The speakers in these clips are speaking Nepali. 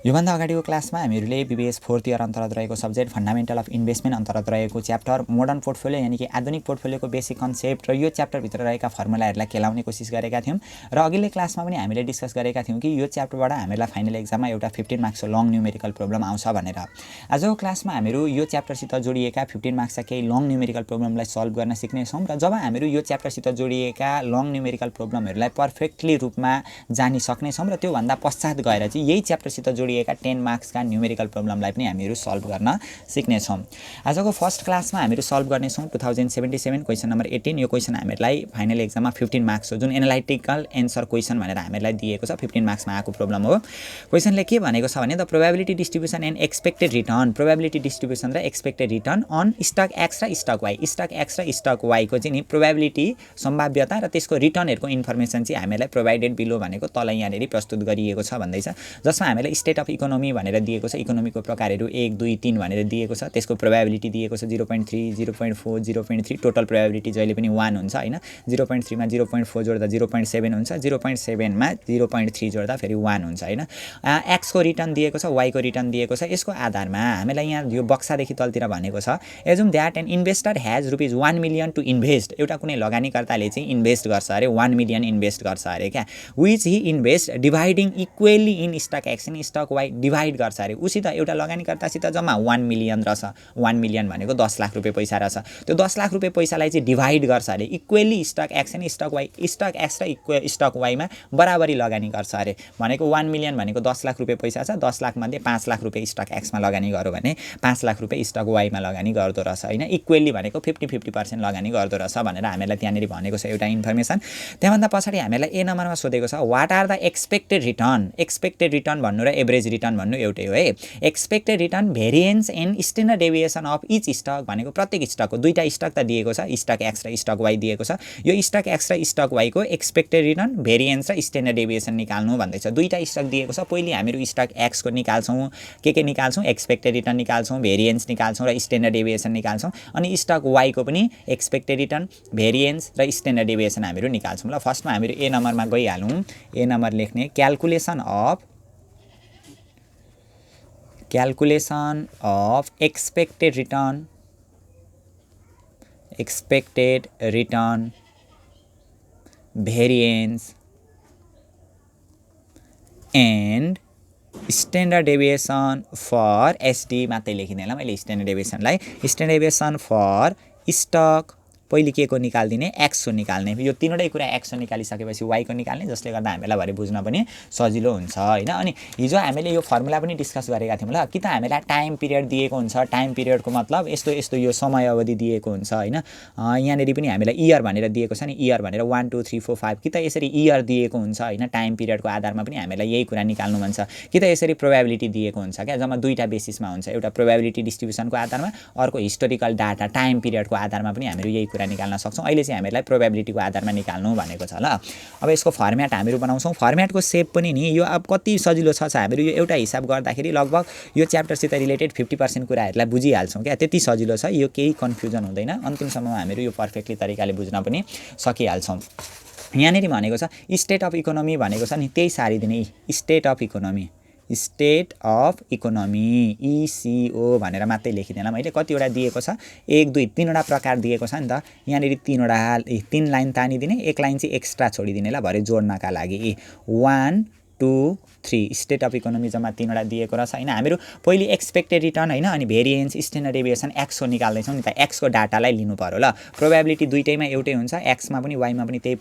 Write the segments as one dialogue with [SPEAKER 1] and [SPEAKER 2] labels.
[SPEAKER 1] योभन्दा अगाडिको क्लासमा हामीहरूले बीबीएस 4th इयर अन्तर्गत रहेको सब्जेक्ट फन्डामेन्टल अफ इन्भेस्टमेन्ट अन्तर्गत रहेको च्याप्टर मोडर्न पोर्टफोलियो यानि कि आधुनिक पोर्टफोलियोको बेसिक कन्सेप्ट र यो च्याप्टरभित्र रहेका फर्मुलाहरूलाई केलाउने कोसिस गरेका थियौँ र अघिल्लो क्लासमा पनि हामीले डिस्कस गरेका थियौँ कि यो च्याप्टरबाट हामीलाई फाइनल एक्जाममा एउटा 15 मार्क्सको लङ न्युमेरिकल प्रब्लम आउँछ भनेर। आजको क्लासमा हामीहरू यो च्याप्टरसित जोडिएका 15 मार्क्सका केही लङ न्युमेरिकल प्रब्लमलाई सल्भ गर्न सिक्नेछौँ र जब हामीहरू यो च्याप्टरसित जोडिएका लङ न्युमेरिकल प्रब्लमहरूलाई पर्फेक्टली रूपमा जानिसक्नेछौँ र त्योभन्दा पश्चात गएर चाहिँ यही च्याप्टरसित जोडिएका 10 मार्क्सका न्युमेरिकल प्रब्लमलाई पनि हामीहरू सल्भ गर्न सिक्नेछौँ। आजको फर्स्ट क्लासमा हामीहरू सल्भ गर्नेछौँ 2077 क्वेसन नम्बर 18। यो क्वेसन हामीहरूलाई फाइनल एक्जाममा 15 मार्क्स हो, जुन एनालाइटिकल एन्सर क्वेसन भनेर हामीलाई दिएको छ, 15 मार्क्समा आएको प्रब्लम हो। क्वेसनले के भनेको छ भने the probability distribution and expected return, probability distribution र expected return on stock X र स्टक वाई, स्टक एक्स र स्टक वाईको चाहिँ नि प्रोबेबिलिटी सम्भाव्यता र त्यसको रिटर्नहरूको इन्फर्मेसन चाहिँ हामीलाई प्रोभाइडेड बिलो भनेको तल यहाँनिर प्रस्तुत गरिएको छ भन्दैछ, जसमा हामीलाई स्टेट अफ इकोनोमी भनेर दिएको छ, इकोनोमीको प्रकारहरू 1 2 3 भनेर दिएको छ, त्यसको प्रोबेबिलिटी दिएको छ 0.3 0.4 0.3, टोटल प्रोबेबिलिटी जहिले पनि 1 हुन्छ हैन। 0.3 मा 0.4 जोड्दा 0.7 हुन्छ, 0.7 मा 0.3 जोड्दा फेरि 1 हुन्छ हैन। एक्स को रिटर्न दिएको छ, वाई को रिटर्न दिएको छ, यसको आधारमा हामीलाई यहाँ यो बक्सादेखि तलतिर भनेको छ assume that an investor has rupees 1 million to invest, एउटा कुनै लगानीकर्ताले चाहिँ इन्भेस्ट गर्छ अरे, 1 मिलियन इन्भेस्ट गर्छ अरे क्या, which he invest dividing equally in stock X and stock Y, divide गर्छ अरे, उसित एउटा लगानीकर्तासित जम्मा 1 मिलियन रहेछ, 1 मिलियन भनेको 10 लाख रुपियाँ पैसा रहेछ, त्यो 10 लाख रुपियाँ पैसालाई चाहिँ डिभाइड गर्छ अरे equally stock X and stock Y, stock X र स्टक वाईमा बराबरी लगानी गर्छ अरे, भनेको 1 मिलियन भनेको 10 लाख रुपियाँ पैसा छ, 10 लाख मध्ये 5 लाख रुपियाँ स्टक एक्समा लगानी गर्यो भने 5 लाख रुपियाँ स्टक वाईमा लगानी गर्दो रहेछ हैन, इक्वेली भनेको 50-50% लगानी गर्दो रहेछ भनेर हामीलाई त्यहाँनिर भनेको छ एउटा इन्फर्मेसन। त्यहाँभन्दा पछाडि हामीलाई ए नम्बरमा सोधेको छ what are the expected return, expected return भन्नु र एभरेज रिटर्न भन्नु एउटै हो है। Expected return variance and standard deviation of each stock भनेको प्रत्येक स्टकको दुईटा स्टक त दिएको छ, स्टक एक्स र स्टक वाई दिएको छ, यो स्टक एक्स र स्टक वाईको एक्सपेक्टेड रिटर्न भेरिएन्स र स्ट्यान्डर्ड डेभिएसन निकाल्नु भन्दैछ। दुईटा स्टक दिएको छ, पहिले हामीहरू स्टक एक्स को निकाल्छौँ, के निकाल्छौँ, एक्सपेक्टेड रिटर्न निकाल्छौँ, भेरिएन्स निकाल्छौँ र स्ट्यान्डर्ड डेभिएसन निकाल्छौँ, अनि स्टक वाई को पनि एक्सपेक्टेड रिटर्न भेरिएन्स र स्ट्यान्डर्ड डेभिएसन हामीहरू निकाल्छौँ। ल फर्स्टमा हामीहरू ए नम्बरमा गइहालौँ, ए नम्बर लेख्ने calculation of expected return variance and standard deviation for SD मात्रै लेखिदिएला मैले, स्ट्यान्डर्ड डेभिएसनलाई स्ट्यान्डर्ड डेभिएसन फर स्टक पहिले के को निकाल्दिने, एक्स को निकाल्ने, यो तीनवटै कुरा एक्स को निकालिसकेपछि वाई को निकाल्ने, जसले गर्दा हामीलाई भरे बुझ्न पनि सजिलो हुन्छ हैन। अनि हिजो हामीले यो फर्मुला पनि डिस्कस गरेका थियौँ ल, कि त हामीलाई टाइम पिरियड दिएको हुन्छ, टाइम पिरियडको मतलब यस्तो यस्तो यो समय अवधि दिएको हुन्छ हैन, यहाँनिर पनि हामीलाई इयर भनेर दिएको छ नि, इयर भनेर 1 2 3 4 5, कि त यसरी इयर दिएको हुन्छ हैन, टाइम पिरियडको आधारमा पनि हामीलाई यही कुरा निकाल्नु मन छ, कि त यसरी प्रोबेबिलिटी दिएको हुन्छ क्या, जम्मा दुईटा बेसिसमा हुन्छ, एउटा प्रोबेबिलिटी डिस्ट्रिब्युसनको आधारमा, अर्को हिस्टोरिकल डाटा टाइम पिरियडको आधारमा पनि हामीहरू यही कुरा निकाल्न सक्छौँ। अहिले चाहिँ हामीलाई प्रोबेबिलिटीको आधारमा निकाल्नु भनेको छ ल। अब यसको फर्म्याट हामीहरू बनाउँछौँ, फर्म्याटको सेप पनि नि यो अब कति सजिलो छ हामीहरू यो एउटा हिसाब गर्दाखेरि लगभग यो च्याप्टरसित रिलेटेड 50% कुराहरूलाई बुझिहाल्छौँ क्या, त्यति सजिलो छ यो, केही कन्फ्युजन हुँदैन, अन्तिमसम्म हामीहरू यो पर्फेक्टली तरिकाले बुझ्न पनि सकिहाल्छौँ। यहाँनिर भनेको छ स्टेट अफ इकोनोमी भनेको छ नि, त्यही सारिदिने स्टेट अफ इकोनोमी ECO भनेर मात्रै लेखिदिएन मैले, कतिवटा दिएको छ 1 2 3वटा प्रकार दिएको छ नि त, यहाँनिर 3 लाइन तानिदिने, एक लाइन चाहिँ एक्स्ट्रा छोडिदिने ल भरे जोड्नका लागि, 1 2 3 स्टेट अफ इकोनोमी जम्मा 3वटा दिएको रहेछ हैन। हामीहरू पहिले एक्सपेक्टेड रिटर्न हैन, अनि भेरिएन्स स्ट्यान्डर्ड डेभिएसन एक्स को निकाल्दैछौँ नि त, एक्स को डाटालाई लिनु पर्यो ल, प्रोबेबिलिटी दुईटैमा एउटै हुन्छ, एक्समा पनि वाईमा पनि त्यही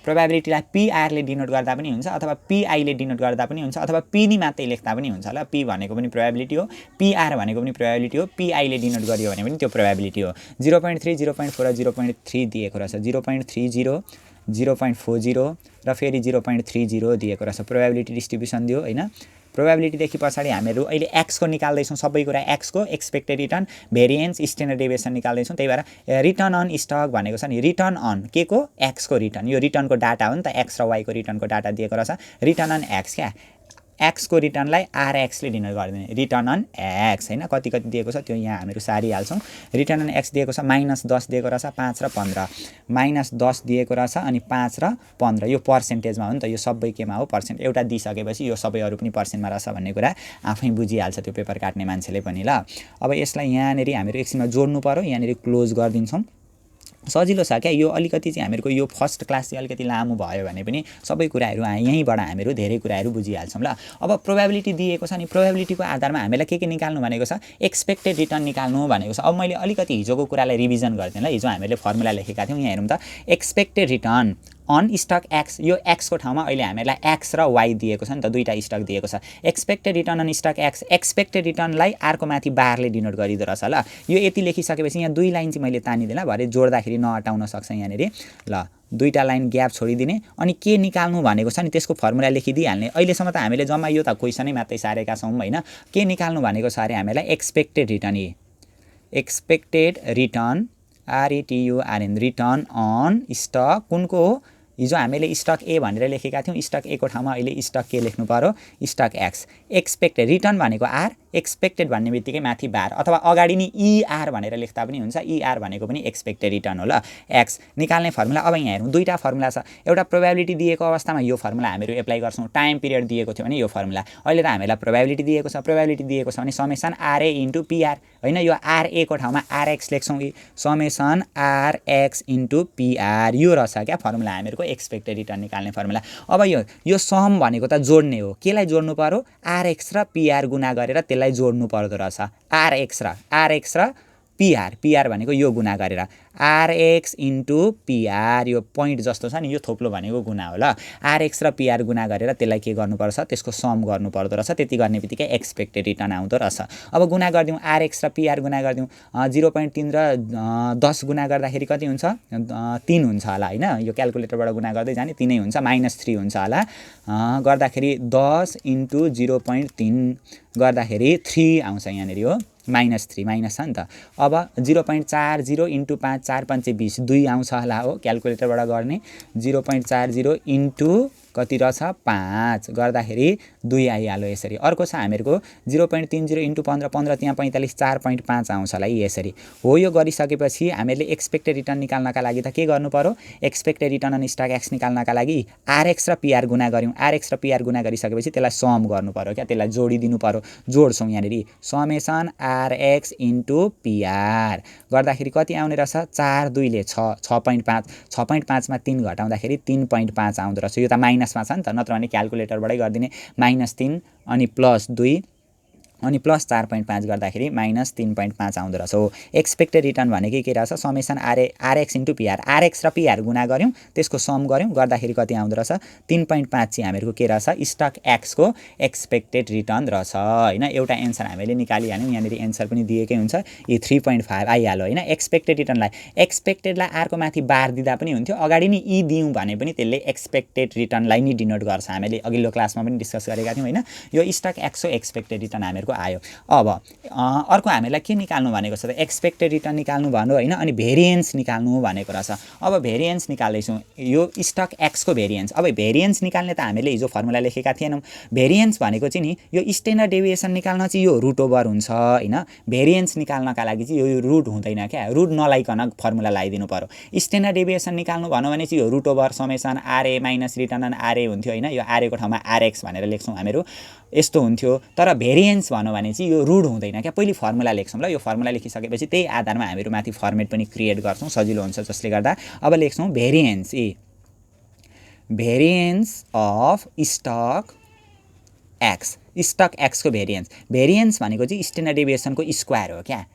[SPEAKER 1] प्रोबेबिलिटीलाई पीआर ले डिनोट गर्दा पनि हुन्छ, अथवा पीआई ले डिनोट गर्दा पनि हुन्छ, अथवा पी नि मात्रै लेख्दा पनि हुन्छ ल, पी भनेको पनि प्रोबेबिलिटी हो, पीआर भनेको पनि प्रोबेबिलिटी हो, पीआई ले डिनोट गरियो भने पनि त्यो प्रोबेबिलिटी हो। 0.3 0.4 र 0.3 दिएको रहेछ, 0.30 0.40 र फेरि 0.30 दिएको रहेछ, प्रोबेबिलिटी डिस्ट्रिब्युसन दियो हैन। प्रोबेबिलिटीदेखि पछाडि हामीहरू अहिले एक्स को निकाल्दैछौँ, सबै कुरा एक्स को, expected return variance standard deviation निकाल्दैछौँ, त्यही भएर रिटर्न अन स्टक भनेको छ नि, रिटर्न अन के को, एक्स को रिटर्न, यो रिटर्नको डाटा हो नि त, एक्स र वाई को रिटर्नको डाटा दिएको रहेछ, रिटर्न अन एक्स क्या, एक्स को रिटर्नलाई आरएक्स ले डिनोट गरिदिने रिटर्न अन एक्स हैन कति कति दिएको छ त्यो यहाँ हामीहरु सारिहाल्छौं रिटर्न अन एक्स दिएको छ -10 दिएको रहेछ 5 र 15 -10 दिएको रहेछ अनि 5 र 15 यो पर्सेन्टेजमा हो नि त यो सबै केमा हो पर्सेन्ट एउटा दिइसकेपछि यो सबैहरु पनि पर्सेन्टमा रहेछ भन्ने कुरा आफै बुझिहाल्छ त्यो पेपर काट्ने मान्छेले पनि ल अब यसलाई यहाँनेरि हामीहरु एकछिनमा जोड्नु पर्यो यहाँनेरि क्लोज गर्दिन्छौं सजिलो छ क्या यो अलिकति चाहिँ हामीहरुको यो फर्स्ट क्लास चाहिँ अलिकति लामो भयो भने पनि सबै कुराहरु यहीँबाट हामीहरु धेरै कुराहरु बुझिहाल्छौं ल अब प्रोबेबिलिटी दिएको छ नि प्रोबेबिलिटीको आधारमा हामीलाई के निकाल्नु भनेको छ एक्सपेक्टेड रिटर्न निकाल्नु भनेको छ अब मैले अलिकति हिजोको कुरालाई रिभिजन गर्दिन ल हिजो हामीले फर्मुला लेखेका थियौं यहाँ हेरौं त expected return on stock X यो एक्स को ठाउँमा अहिले हामीलाई एक्स र वाई दिएको छ नि त दुईटा स्टक दिएको छ expected return on stock X expected रिटर्नलाई आर को माथि बारले डिनोट गरिदो रहेछ ल यो यति लेखिसकेपछि यहाँ दुई लाइन चाहिँ मैले तानिदिएला भरे जोड्दाखेरि नअटाउन सक्छ यहाँनेरि ल दुईटा लाइन ग्याप छोडिदिने अनि के निकाल्नु भनेको छ नि त्यसको फर्मुला लेखिदिइहाल्ने अहिलेसम्म त हामीले जम्मा यो त क्वेशनै मात्रै सारेका छौं हैन के निकाल्नु भनेको छ अरे हामीलाई expected return expected return RETURN return on stock कुनको हो हिजो हामीले स्टक ए भनेर लेखेका थियौं स्टक ए को ठाउँमा अहिले स्टक के लेख्नु पर्यो स्टक एक्स एक्सपेक्टेड रिटर्न भनेको आर एक्सपेक्टेड भन्ने बित्तिकै माथि बार अथवा अगाडि नि ER भनेर लेख्दा पनि हुन्छ ER भनेको पनि एक्सपेक्टेड रिटर्न हो ल एक्स निकाल्ने फर्मुला अब यहाँ हेरौं दुईटा फर्मुला छ एउटा प्रोबेबिलिटी दिएको अवस्थामा यो फर्मुला हामीहरु एप्लाई गर्छौं टाइम पिरियड दिएको थियो भने यो फर्मुला अहिले त हामीलाई प्रोबेबिलिटी दिएको छ भने समेसन RA * PR हैन यो RA को ठाउँमा RX लेख्छौं समेसन RX * PR यो रहेछ क्या फर्मुला हामीहरुको एक्सपेक्टेड रिटर्न निकाल्ने फर्मुला अब यो सम भनेको त जोड्ने हो केलाई जोड्नु पर्यो RX र PR गुणा गरेर त्यसलाई जोड्नु पर्दो रहेछ RX र PR भनेको यो गुणा गरेर RX * PR यो पोइन्ट जस्तो छ नि यो थोप्लो भनेको गुणा हो ल RX र PR गुणा गरेर त्यसलाई के गर्नुपर्छ त्यसको सम गर्नु पर्दो रहेछ त्यति गर्ने बित्तिकै एक्सपेक्टेड रिटर्न आउँदो रहेछ अब गुणा गर्दियौ RX र PR गुणा गर्दियौ 0.3 र 10 गुणा गर्दाखेरि कति हुन्छ 3 हुन्छ होला हैन यो क्याल्कुलेटरबाट गुणा गर्दै जाने 3 नै हुन्छ -3 हुन्छ होला गर्दाखेरि 10 * 0.3 गर्दाखेरि 3 आउँछ यहाँनेरि हो -3 माइनस छ नि त अब 0.40 * 5 4 5 20 2 आउँछ होला हो क्याल्कुलेटरबाट गर्ने 0.40 * कति रहेछ 5 गर्दाखेरि 2 आइहाल्यो यसरी अर्को छ हामीहरुको 0.30 * 15 15 त्यहाँ 45 4.5 आउँछ होला यसरी हो यो गरिसकेपछि हामीले एक्सपेक्टेड रिटर्न निकाल्नका लागि त के गर्नु पर्यो expected return on stock X निकाल्नका लागि RX र PR गुणा गर्यौं RX र PR गुणा गरिसकेपछि त्यसलाई सम गर्नु पर्यो क्या त्यसलाई जोडिदिनु पर्यो जोड्छौं यहाँनेरि समेसन RX * PR गर्दाखेरि कति आउने रहेछ 4 2 ले 6 6.5 6.5 मा 3 घटाउँदाखेरि 3.5 आउँदो रहेछ यो त माइनसमा छ नि त नत्र भने क्याल्कुलेटरबाटै गरिदिने -3 अनि +2 अनि प्लस 4.5 गर्दाखेरि -3.5 आउँदो रहेछ हो एक्सपेक्टेड रिटर्न भनेको के रहेछ समेसन RX * PR RX र PR गुणा गर्यौं त्यसको सम गर्यौं गर्दाखेरि कति आउँदो रहेछ 3.5 चाहिँ हामीहरुको के रहेछ स्टक एक्स को एक्सपेक्टेड रिटर्न रहेछ हैन एउटा आन्सर हामीले निकालिहाल्यौं यहाँनेरि आन्सर पनि दिएकै हुन्छ यो 3.5 आइहाल्यो हैन एक्सपेक्टेड रिटर्नलाई एक्सपेक्टेडलाई R को माथि बार दिदा पनि हुन्थ्यो अगाडि नि E दियौं भने पनि त्यसले एक्सपेक्टेड रिटर्नलाई नि डिनोट गर्छ हामीले अघिल्लो क्लासमा पनि डिस्कस गरेका थियौं हैन यो स्टक एक्स को एक्सपेक्टेड रिटर्न हामीहरु आयो अब अर्को हामीलाई के निकाल्नु भनेको छ त एक्सपेक्टेड रिटर्न निकाल्नु भन्नु हैन अनि भेरिएन्स निकाल्नु भनेको रहेछ अब भेरिएन्स निकाल्दै छौं यो स्टक एक्स को भेरिएन्स अब भेरिएन्स निकाल्ने त हामीले हिजो फर्मुला लेखेका थिएनौं भेरिएन्स भनेको चाहिँ नि यो स्ट्यान्डर्ड डेभिएसन निकाल्न चाहिँ यो रुट ओभर हुन्छ हैन भेरिएन्स निकाल्नका लागि चाहिँ यो रुट हुँदैन क्या रुट नलाइकन फर्मुला लगाइदिनु पर्यो स्ट्यान्डर्ड डेभिएसन निकाल्नु भन्नु भने चाहिँ यो root over summation RA - return on RA हुन्थ्यो हैन यो RA को ठाउँमा RX भनेर लेख्छौं हामीहरु यस्तो हुन्थ्यो तर भेरिएन्स भन्नु भने चाहिँ यो रुट हुँदैन क्या पहिले फर्मुला लेख्छौं ल यो फर्मुला लेखिसकेपछि त्यही आधारमा हामीहरु माथि फर्मेट पनि क्रिएट गर्छौं सजिलो हुन्छ जसले गर्दा अब लेख्छौं भेरिएन्स अफ स्टक एक्स को भेरिएन्स भनेको चाहिँ स्ट्यान्डर्ड डेभिएसनको स्क्वायर हो क्या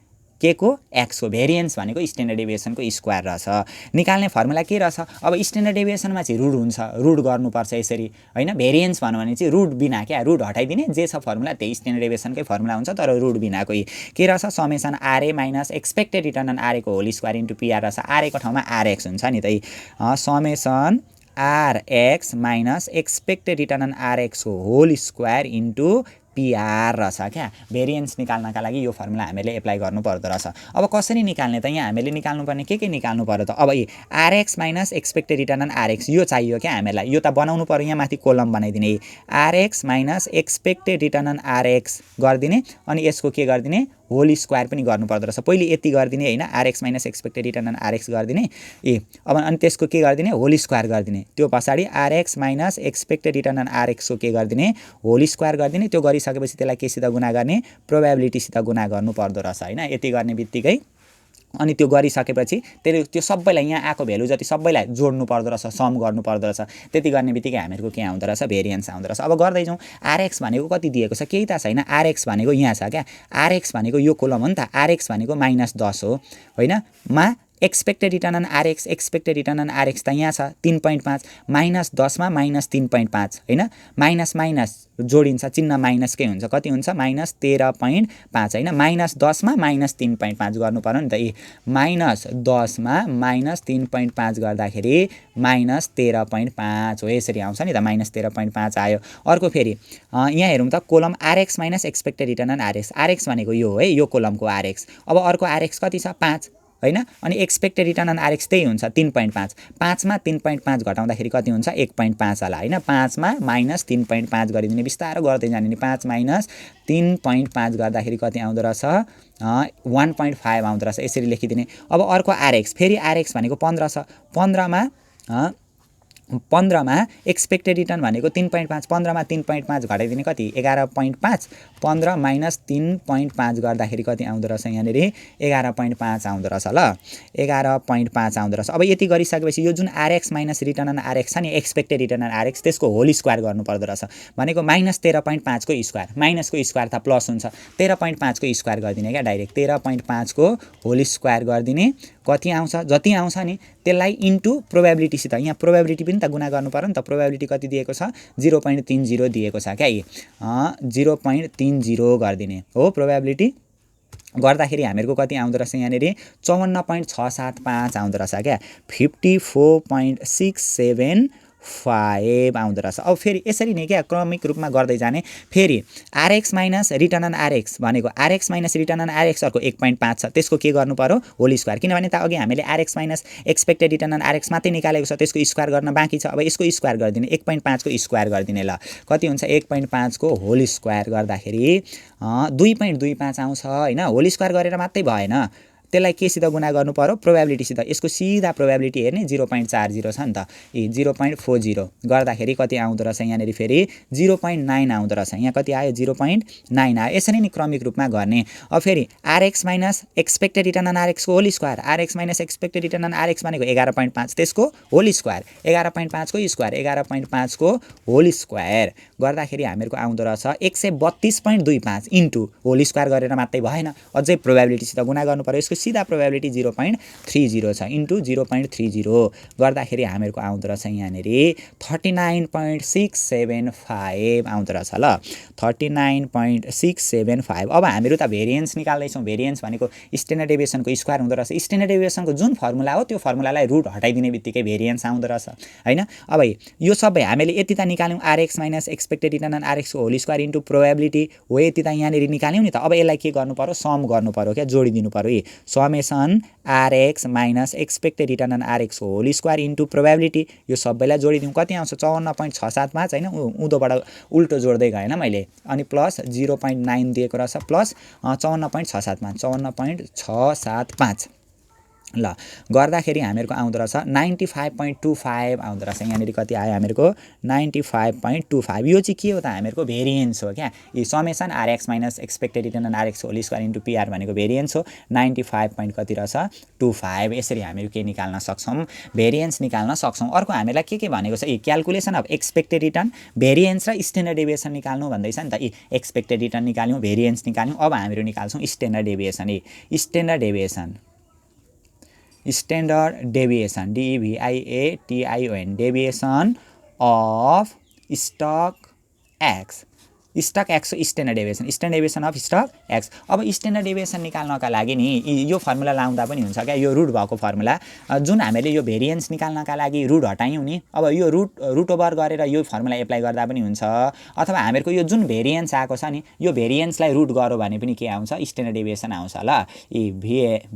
[SPEAKER 1] के को एक्स को भेरिएन्स भनेको स्ट्यान्डर्ड डेभिएसनको स्क्वायर रहेछ निकाल्ने फर्मुला के रहेछ अब स्ट्यान्डर्ड डेभिएसनमा चाहिँ रुट हुन्छ रुट गर्नुपर्छ यसरी हैन भेरिएन्स भन्नु भने चाहिँ रुट बिना क्या रुट हटाइदिने जे छ फर्मुला त्यही स्ट्यान्डर्ड डेभिएसनकै फर्मुला हुन्छ तर रुट बिनाको के रहेछ summation RA - expected return on RA को होल स्क्वायर * PR रहेछ RA को ठाउँमा RX हुन्छ नि त summation RX - expected return on RX को होल स्क्वायर * पिआर रहेछ क्या। भेरिएन्स निकाल्नका लागि यो फर्मुला हामीले एप्लाई गर्नु पर्दो रहेछ। अब कसरी निकाल्ने त, यहाँ हामीले निकाल्नुपर्ने के निकाल्नु पर्यो त, अब RX minus expected return on RX यो चाहियो क्या हामीलाई। यो त बनाउनु पर्यो, यहाँ माथि कोलम बनाइदिने, RX minus expected return on RX गरिदिने, अनि यसको के गरिदिने होल स्क्वायर पनि गर्नुपर्दो रहेछ। पहिले यति गरिदिने होइन, RX minus expected return on RX गरिदिने अब अनि त्यसको के गरिदिने होल स्क्वायर गरिदिने, त्यो पछाडि RX minus expected return on आरएक्सको के गरिदिने होल स्क्वायर गरिदिने। त्यो गरिसकेपछि त्यसलाई केसित गुणा गर्ने प्रोबेबिलिटीसित गुणा गर्नुपर्दो रहेछ होइन। यति गर्ने बित्तिकै अनि त्यो गरिसकेपछि त्यो सबैलाई यहाँ आएको भ्यालु जति सबैलाई जोड्नु पर्दो रहेछ, सम गर्नु पर्दो रहेछ। त्यति गर्ने बित्तिकै हामीहरूको के आउँदो रहेछ भेरिएन्स आउँदो रहेछ। अब गर्दै जाउँ, आरएक्स भनेको कति दिएको छ, केही त छैन। आरएक्स भनेको यहाँ छ क्या, आरएक्स भनेको यो कोलम हो नि त, आरएक्स भनेको -10 हो होइन, मा expected return on RX, expected return on RX त यहाँ छ 3.5, -10 मा -3.5 होइन, माइनस माइनस जोडिन्छ, चिन्ह माइनसकै हुन्छ, कति हुन्छ -13.5 होइन, -10 मा -3.5 गर्नु पर्यो नि त। -10 मा -3.5 गर्दाखेरि -13.5 हो, यसरी आउँछ नि त, -13.5 आयो। अर्को फेरि यहाँ हेरौँ त, column RX minus expected return on RX, RX भनेको यो हो है, यो कोलमको आरएक्स। अब अर्को आरएक्स कति छ 5 होइन, अनि एक्सपेक्टेड रिटर्न अन आरएक्स त्यही हुन्छ 3.5, 5 मा 3.5 घटाउँदाखेरि कति हुन्छ 1.5 होला होइन, 5 मा -3.5 गरिदिने, बिस्तारो गर्दै जाने नि, 5 - 3.5 गर्दाखेरि कति आउँदो रहेछ 1.5 आउँदो रहेछ, यसरी लेखिदिने। अब अर्को आरएक्स, फेरि आरएक्स भनेको 15 छ, 15 मा एक्सपेक्टेड रिटर्न भनेको 3.5, 15 मा 3.5 घटाइदिने कति 11.5, 15 माइनस 3.5 गर्दाखेरि कति आउँदो रहेछ यहाँनिर 11.5 आउँदो रहेछ ल, 11.5 आउँदो रहेछ। अब यति गरिसकेपछि यो जुन RX minus return on RX छ नि, एक्सपेक्टेड रिटर्न अन आरएक्स, त्यसको होल स्क्वायर गर्नुपर्दो रहेछ, भनेको -13.5 को स्क्वायर, माइनसको स्क्वायर त प्लस हुन्छ, 13.5 को स्क्वायर गरिदिने क्या डाइरेक्ट, 13.5 को होल स्क्वायर गरिदिने, कति आउँछ जति आउँछ नि त्यसलाई इन्टु प्रोबेबिलिटीसित, यहाँ प्रोबेबिलिटी पनि त गुणा गर्नु पर्यो नि त, प्रोबेबिलिटी कति दिएको छ 0.30 दिएको छ क्या, 0.30 गरिदिने हो प्रोबेबिलिटी। गर्दाखेरि हामीहरूको कति आउँदो रहेछ यहाँनिर 54.675 आउँदो रहेछ क्या, 54.675 आउँदो रहेछ। अब फेरि यसरी नै क्या क्रमिक रूपमा गर्दै जाने, फेरि RX minus return on RX भनेको RX minus return on RX अर्को 1.5 छ, त्यसको के गर्नु पर्यो होल स्क्वायर, किनभने त अघि हामीले RX minus expected return on RX मात्रै निकालेको छ, त्यसको स्क्वायर गर्न बाँकी छ। अब यसको स्क्वायर गरिदिने, 1.5 को स्क्वायर गरिदिने, ल कति हुन्छ 1.5 को होल स्क्वायर गर्दाखेरि 2.25 आउँछ होइन, होल स्क्वायर गरेर मात्रै भएन, त्यसलाई केसित गुणा गर्नु पर्यो प्रोबेबिलिटीसित, यसको सिधा प्रोबेबिलिटी हेर्ने 0.40 छ नि त, 0.40 गर्दाखेरि कति आउँदो रहेछ यहाँनिर फेरि 0.9 आउँदो रहेछ, यहाँ कति आयो 0.9 आयो। यसरी नै क्रमिक रूपमा गर्ने। अब फेरि RX minus expected return on आरएक्सको whole square, RX minus expected return on RX भनेको 11.5, त्यसको होल स्क्वायर 11.5 को स्क्वायर, 11.5 को होल स्क्वायर गर्दाखेरि हामीहरूको आउँदो रहेछ 132.25 इन्टु होल स्क्वायर गरेर मात्रै भएन, अझै प्रोबेबिलिटीसित गुणा गर्नु पर्यो, यसको सिधा प्रोबेबिलिटी 0.30 छ, इन्टु 0.30 गर्दाखेरि हामीहरूको आउँदो रहेछ यहाँनिर 39.675 आउँदो रहेछ ल, 39.675। अब हामीहरू त भेरिएन्स निकाल्दैछौँ, भेरिएन्स भनेको स्ट्यान्डर्ड डेभिएसनको स्क्वायर हुँदो रहेछ, स्ट्यान्डर्ड डेभिएसनको जुन फर्मुला हो त्यो फर्मुलालाई रुट हटाइदिने बित्तिकै भेरिएन्स आउँदो रहेछ होइन। अब यो सबै हामीले यति त निकाल्यौँ, RX minus expected return on आरएक्सको होल स्क्वायर इन्टु प्रोबेबिलिटी हो, यति त यहाँनिर निकाल्यौँ नि त। अब यसलाई के गर्नु पर्यो सम गर्नु पर्यो क्या, जोडिदिनु पर्यो, summation RX minus expected return on आरएक्सको होल स्क्वायर इन्टु प्रोबेबिलिटी, यो सबैलाई जोडिदिउँ कति आउँछ 54.675 होइन, उँधोबाट उल्टो जोड्दै गएन मैले, अनि प्लस 0.9 दिएको रहेछ प्लस 54.675, 54.675 ल गर्दाखेरि हामीहरूको आउँदो रहेछ 95.25 आउँदो रहेछ, यहाँनिर कति आयो हामीहरूको 95.25। यो चाहिँ के हो त हामीहरूको भेरिएन्स हो क्या, यो summation RX minus expected return on RX whole square into PR भनेको भेरिएन्स हो, 95 कति रहेछ 25। यसरी हामीहरू के निकाल्न सक्छौँ भेरिएन्स निकाल्न सक्छौँ। अर्को हामीलाई के भनेको छ calculation of expected return, variance र स्ट्यान्डर्ड डेभिएसन निकाल्नु भन्दैछ नि त, एक्सपेक्टेड रिटर्न निकाल्यौँ, भेरिएन्स निकाल्यौँ, अब हामीहरू निकाल्छौँ standard deviation, standard deviation, standard deviation DEVIATION deviation of stock X stock एक्सको standard deviation of stock X. अब स्ट्यान्डर्ड डेभिएसन निकाल्नका लागि नि यो फर्मुला लाउँदा पनि हुन्छ क्या, यो रुट भएको फर्मुला जुन हामीले यो भेरिएन्स निकाल्नका लागि रुट हटायौँ नि, अब यो रुट ओभर गरेर यो फर्मुला एप्लाई गर्दा पनि हुन्छ, अथवा हामीहरूको यो जुन भेरिएन्स आएको छ नि यो भेरिएन्सलाई रुट गऱ्यो भने पनि के आउँछ, स्ट्यान्डर्ड डेभिएसन आउँछ ल।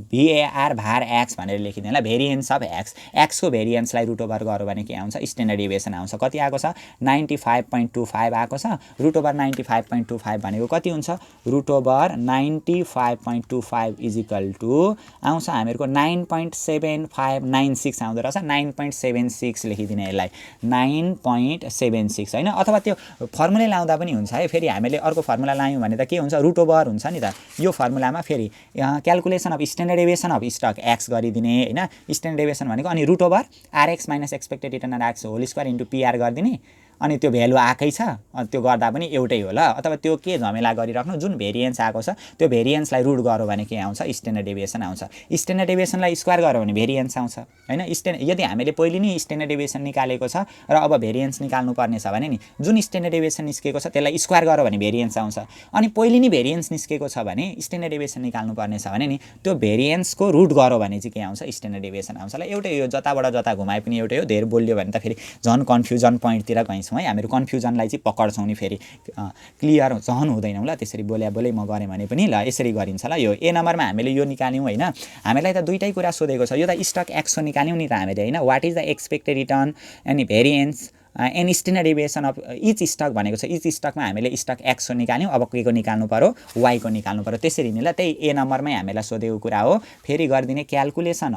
[SPEAKER 1] VAR भार एक्स भनेर लेखिदिएँ ल, भेरिएन्स अफ एक्सको भेरिएन्सलाई रुट ओभर गऱ्यो भने के आउँछ, स्ट्यान्डर्ड डेभिएसन आउँछ। कति आएको छ, 95.25 आएको छ। रुट ओभर 95.25 भनेको कति हुन्छ, root over 95.25 is equal to आउँछ हामीहरूको 9.7596 आउँदो रहेछ, 9.76 लेखिदिने यसलाई, 9.76 होइन। अथवा त्यो फर्मुला लाउँदा पनि हुन्छ है, फेरि हामीले अर्को फर्मुला लायौँ भने त के हुन्छ, रुट ओभर हुन्छ नि त। यो फर्मुलामा फेरि calculation of standard deviation of stock X गरिदिने होइन, स्ट्यान्डर्ड डेभिएसन भनेको, अनि root over RX minus expected return on X whole square into PR गरिदिने, अनि त्यो भ्यालु आएकै छ, त्यो गर्दा पनि एउटै हो ल। अथवा त्यो के झमेला गरिराख्नु, जुन भेरिएन्स आएको छ त्यो भेरिएन्सलाई रुट गर्यो भने के आउँछ, स्ट्यान्डर्ड डेभिएसन आउँछ। स्ट्यान्डर्ड डेभिएसनलाई स्क्वायर गर्यो भने भेरिएन्स आउँछ होइन। यदि हामीले पहिले नै स्ट्यान्डर्ड डेभिएसन निकालेको छ र अब भेरिएन्स निकाल्नु पर्ने छ भने नि जुन स्ट्यान्डर्ड डेभिएसन निस्केको छ त्यसलाई स्क्वायर गर्यो भने भेरिएन्स आउँछ। अनि पहिले नै भेरिएन्स निस्केको छ भने स्ट्यान्डर्ड डेभिएसन निकाल्नु पर्ने छ भने नि त्यो भेरिएन्सको रुट गर्यो भने चाहिँ के आउँछ, स्ट्यान्डर्ड डेभिएसन आउँछ ल। एउटै यो जताबाट जता घुमाए पनि एउटै हो, धेरै बोल्यो भने त फेरि झन् कन्फ्युजन पोइन्टतिर गइन्छौँ है, हामीहरू कन्फ्युजनलाई चाहिँ पक्र्छौँ नि, फेरि क्लियर झन् हुँदैनौँ ल। त्यसरी बोले म गरेँ भने पनि ल यसरी गरिन्छ ल। यो ए नम्बरमा हामीले यो निकाल्यौँ होइन, हामीलाई त दुईटै कुरा सोधेको छ, यो त स्टक एक्सको निकाल्यौँ नि त हामीले होइन, what is the expected return अनि variance and standard deviation of each stock भनेको छ। इच स्टकमा हामीले स्टक एक्सको निकाल्यौँ, अब के को निकाल्नु पर्यो, वाईको निकाल्नु पर्यो। त्यसरी नि ल, त्यही ए नम्बरमै हामीलाई सोधेको कुरा हो। फेरि गरिदिने क्यालकुलेसन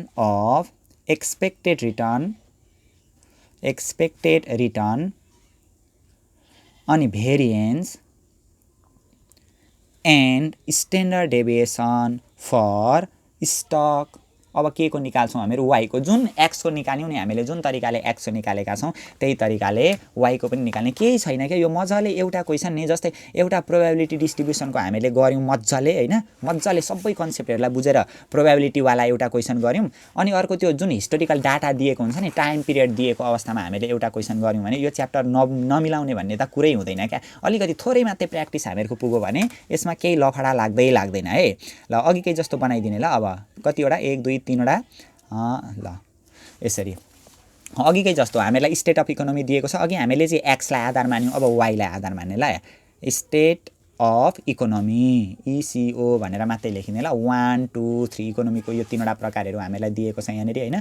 [SPEAKER 1] अफ एक्सपेक्टेड रिटर्न अनि variance and standard deviation for stock. अब के को निकाल्छौँ हामीहरू, वाईको। जुन एक्सको निकाल्यौँ नि हामीले, जुन तरिकाले एक्सको निकालेका छौँ त्यही तरिकाले वाईको पनि निकाल्ने, केही छैन क्या। यो मजाले एउटा क्वेसन नि, जस्तै एउटा प्रोबेबिलिटी डिस्ट्रिब्युसनको हामीले गऱ्यौँ मजाले होइन, मजाले सबै कन्सेप्टहरूलाई बुझेर प्रोबेबिलिटीवाला एउटा क्वेसन गऱ्यौँ। अनि अर्को त्यो जुन हिस्टोरिकल डाटा दिएको हुन्छ नि, टाइम पिरियड दिएको अवस्थामा हामीले एउटा क्वेसन गऱ्यौँ भने यो च्याप्टर नमिलाउने भन्ने त कुरै हुँदैन क्या। अलिकति थोरै मात्रै प्र्याक्टिस हामीहरूको पुग्यो भने यसमा केही लफडा लाग्दैन है ल। अघिकै जस्तो बनाइदिने ल, अब कतिवटा 1 2 3वटा ल यसरी। अघिकै जस्तो हामीलाई स्टेट अफ इकोनोमी दिएको छ, अघि हामीले चाहिँ एक्सलाई आधार मान्यौँ, अब वाईलाई आधार मान्ने ल। स्टेट अफ इकोनोमी ECO भनेर मात्रै लेखिने ल। 1 2 3 इकोनोमीको यो 3वटा प्रकारहरू हामीलाई दिएको छ यहाँनिर होइन।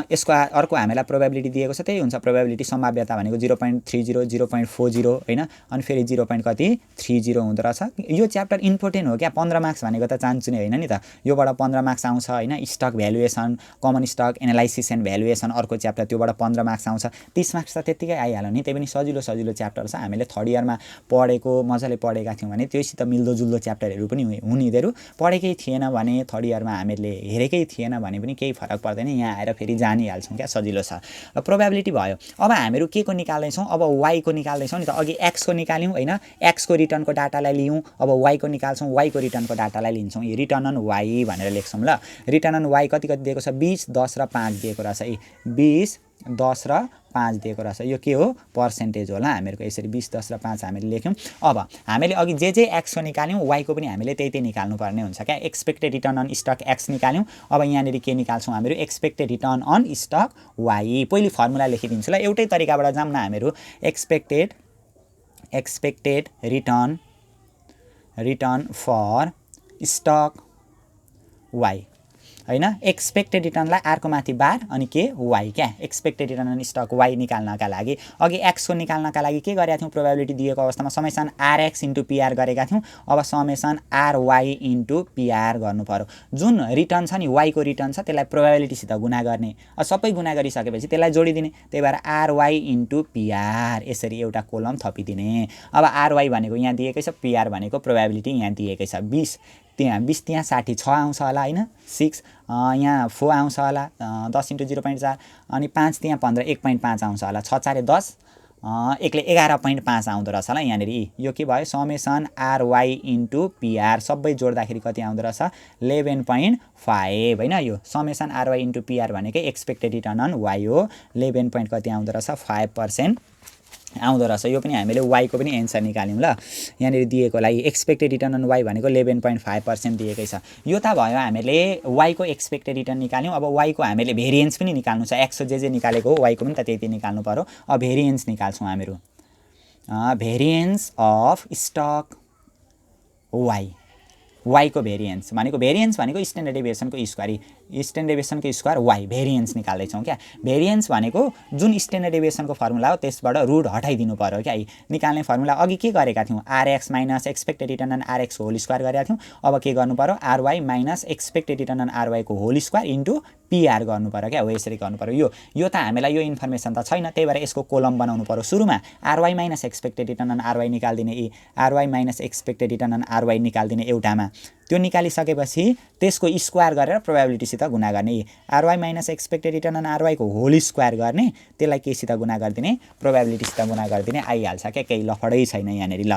[SPEAKER 1] यसको अर्को हामीलाई प्रोबेबिलिटी दिएको छ, त्यही हुन्छ प्रोबेबिलिटी, सम्भाव्यता भनेको 0.30 0.40 होइन, अनि फेरि 0.30 हुँदो रहेछ। यो च्याप्टर इम्पोर्टेन्ट हो क्या, 15 मार्क्स भनेको त चान्चुने होइन नि त। योबाट 15 मार्क्स आउँछ होइन। Stock valuation, common stock analysis and valuation अर्को च्याप्टर, त्योबाट 15 मार्क्स आउँछ। 30 मार्क्स त त्यत्तिकै आइहाल्यो नि, त्यही पनि सजिलो च्याप्टर छ। हामीले थर्ड इयरमा पढेको मजाले पढेका थियौँ भने त्योसित मिल्दोजुल्दो च्याप्टरहरू पनि हुन्। यिनीहरू पढेकै थिएन भने थर्ड इयरमा हामीले हेरेकै थिएन भने पनि केही फरक पर्दैन, यहाँ आएर फेरि जानिहाल्छौँ क्या, सजिलो छ। र प्रोबेबिलिटी भयो। अब हामीहरू के को निकाल्दैछौँ, अब वाईको निकाल्दैछौँ नि त। अघि एक्सको निकाल्यौँ होइन, एक्सको रिटर्नको डाटालाई लियौँ, अब वाईको निकाल्छौँ, वाईको रिटर्नको डाटालाई लिन्छौँ। यो रिटर्न अन वाई भनेर लेख्छौँ ल। रिटर्न अन वाई कति दिएको छ, 20 10 र 5 दिएको रहेछ। 20 10 र 5 दिएको रहेछ। यो के हो, पर्सेन्टेज होला हामीहरूको। यसरी 20 10 र 5 हामीले लेख्यौँ। अब हामीले अघि जे एक्सको निकाल्यौँ वाईको पनि हामीले त्यही निकाल्नु पर्ने हुन्छ क्या। Expected return on stock X निकाल्यौँ, अब यहाँनिर के निकाल्छौँ हामीहरू, expected return on stock Y. पहिले फर्मुला लेखिदिन्छु ल, एउटै तरिकाबाट जाऊँ न हामीहरू। Expected return for stock Y होइन। एक्सपेक्टेड रिटर्नलाई आरको माथि बार अनि के वाई क्या। Expected return on stock Y निकाल्नका लागि अघि एक्सको निकाल्नका लागि के गरेका थियौँ, प्रोबेबिलिटी दिएको अवस्थामा समेसन आरएक्स इन्टु पिआर गरेका थियौँ। अब समेसन आरवाई इन्टु पिआर गर्नु पर्यो। जुन रिटर्न छ नि वाईको रिटर्न छ त्यसलाई प्रोबेबिलिटीसित गुणा गर्ने, सबै गुणा गरिसकेपछि त्यसलाई जोडिदिने, त्यही भएर आरवाई इन्टु पिआर यसरी एउटा कोलम थपिदिने। अब आरवाई भनेको यहाँ दिएकै छ, पिआर भनेको प्रोबेबिलिटी यहाँ दिएकै छ। 20 त्यहाँ 60 6 आउँछ होला होइन, 6 यहाँ 4 आउँछ होला, 10 × 0.4 अनि 5 त्यहाँ 15 1.5 आउँछ होला, 6 4 10 एकले 11.5 आउँदो रहेछ ल यहाँनिर यो के भयो समेसन आरवाई इन्टु पिआर सबै जोड्दाखेरि कति आउँदो रहेछ 11.5 होइन यो समेसन आरवाई इन्टु पिआर भनेकै एक्सपेक्टेड रिटर्न अन वाइ हो 11 point कति आउँदो रहेछ 5% आउँदो रहेछ यो पनि हामीले वाइको पनि एन्सर निकाल्यौँ ल यहाँनिर दिएकोलाई एक्सपेक्टेड रिटर्न अन वाइ भनेको 11.5% दिएकै छ यो त भयो हामीले वाइको एक्सपेक्टेड रिटर्न निकाल्यौँ अब वाइको हामीले भेरिएन्स पनि निकाल्नु छ एक्स जे निकालेको हो वाइको पनि त त्यति निकाल्नु पर्यो अब भेरिएन्स निकाल्छौँ हामीहरू भेरिएन्स अफ स्टक वाइको भेरिएन्स भनेको स्ट्यान्डर्ड डेभिएसनको स्क्वायर वाइ भेरिएन्स निकाल्दैछौँ क्या भेरिएन्स भनेको जुन स्ट्यान्डर्ड डेभिएसनको फर्मुला हो त्यसबाट रुट हटाइदिनु पर्यो क्या निकाल्ने फर्मुला अघि के गरेका थियौँ RX minus expected return on RX whole square गरेका थियौँ अब के गर्नु पर्यो RY minus expected return on आरवाईको होल स्क्वायर इन्टु पिआर गर्नु पर्यो क्या हो यसरी गर्नु पर्यो यो त हामीलाई यो इन्फर्मेसन त छैन त्यही भएर यसको कोलम बनाउनु पर्यो सुरुमा RY minus expected return on RY निकाल्दिने RY minus expected return on RY निकाल्दिने एउटामा त्यो निकालिसकेपछि त्यसको स्क्वायर गरेर प्रोबेबिलिटीसित गुणा गर्ने RY minus expected return on आरवाईको होल स्क्वायर गर्ने त्यसलाई केसित गुणा गरिदिने प्रोबेबिलिटीसित गुणा गरिदिने आइहाल्छ क्या केही लफडै छैन यहाँनिर ल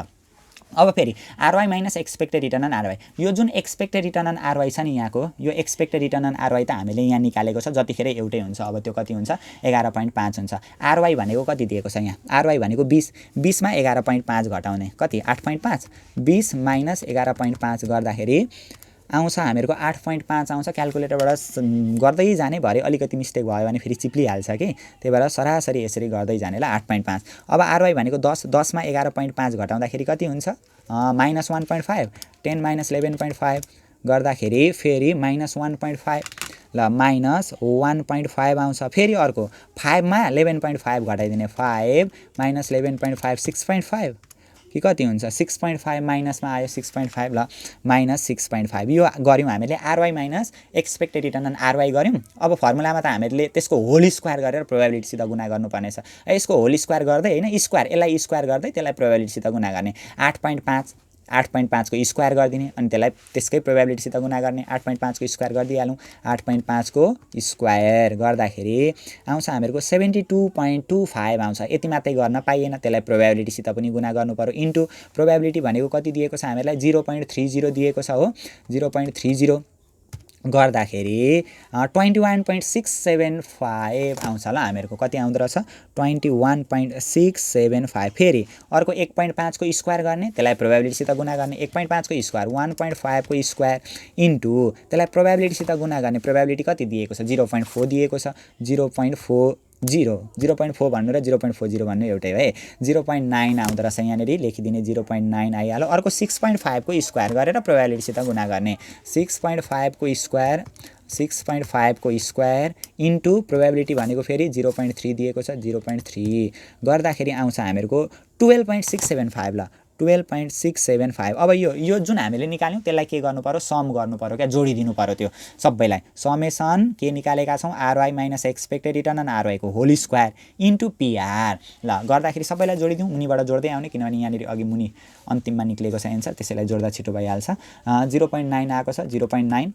[SPEAKER 1] अब फेरि आरवाई minus expected return on RY यो जुन एक्सपेक्टेड रिटर्न अन आरवाई छ नि यहाँको यो एक्सपेक्टेड रिटर्न अन आरवाई त हामीले यहाँ निकालेको छ जतिखेर एउटै हुन्छ अब त्यो कति हुन्छ 11.5 हुन्छ आरवाई भनेको कति दिएको छ यहाँ आरवाई भनेको 20 मा 11.5 घटाउने कति 8.5 20 माइनस 11.5 गर्दाखेरि आउँछ हामीहरूको 8.5 आउँछ क्याल्कुलेटरबाट गर्दै जाने भरे अलिकति मिस्टेक भयो भने फेरि चिप्लिहाल्छ कि त्यही भएर सरासरी यसरी गर्दै जाने ल 8.5 अब आरवाई भनेको 10 मा 11.5 घटाउँदाखेरि कति हुन्छ माइनस 1.5 10 माइनस 11.5 गर्दाखेरि फेरि माइनस 1.5 ल माइनस 1.5 आउँछ फेरि अर्को 5 मा 11.5 घटाइदिने 5 माइनस 11.5 6.5 कि कति हुन्छ 6.5 माइनसमा आयो 6.5 ल माइनस 6.5 यो गऱ्यौँ हामीले आरवाई माइनस एक्सपेक्टेड रिटर्न अन आरवाई गऱ्यौँ अब फर्मुलामा त हामीले त्यसको होल स्क्वायर गरेर प्रोबेबिलिटीसित गुणा गर्नुपर्नेछ यसको होल स्क्वायर गर्दै होइन स्क्वायर यसलाई स्क्वायर गर्दै त्यसलाई प्रोबेबिलिटीसित गुणा गर्ने 8.5 को स्क्वायर गरिदिने अनि त्यसलाई त्यसकै प्रोबेबिलिटीसित गुणा गर्ने 8.5 को स्क्वायर गरिदिइहालौँ 8.5 को स्क्वायर गर्दाखेरि आउँछ हामीहरूको 72.25 आउँछ यति मात्रै गर्न पाइएन त्यसलाई प्रोबेबिलिटीसित पनि गुणा गर्नु पर्यो इन्टु प्रोबेबिलिटी भनेको कति दिएको छ हामीलाई 0.30 दिएको छ हो 0.30 गर्दाखेरि 21.675 आउँछ ल हामीहरूको कति आउँदो रहेछ 21.675 फेरि अर्को 1.5 को स्क्वायर गर्ने त्यसलाई प्रोबेबिलिटीसित गुणा गर्ने 1.5 को स्क्वायर 1.5 को स्क्वायर इन्टु त्यसलाई प्रोबेबिलिटीसित गुणा गर्ने प्रोबेबिलिटी कति दिएको छ 0.4 दिएको छ 0.4 भन्नु र 0.40 भन्नु एउटै है 0.9 आउँदो रहेछ यहाँनिर लेखिदिने 0.9 आइहाल्यो अर्को 6.5 को स्क्वायर गरेर प्रोबेबिलिटीसित गुणा गर्ने 6.5 को स्क्वायर इन्टु प्रोबेबिलिटी भनेको फेरि 0.3 दिएको छ 0.3 गर्दाखेरि आउँछ हामीहरूको 12.675 ल 12.675 अब यो जुन हामीले निकाल्यौँ त्यसलाई के गर्नु पर्यो सम गर्नु पर्यो क्या जोडिदिनु पर्यो त्यो सबैलाई समेसन के निकालेका छौँ RY minus expected return on आरवाईको होल स्क्वायर इन्टु पिआर ल गर्दाखेरि सबैलाई जोडिदिउँ मुनिबाट जोड्दै आउने किनभने यहाँनिर अघि मुनि अन्तिममा निक्लेको छ एन्सर त्यसैलाई जोड्दा छिटो भइहाल्छ 0.9 आएको छ 0.9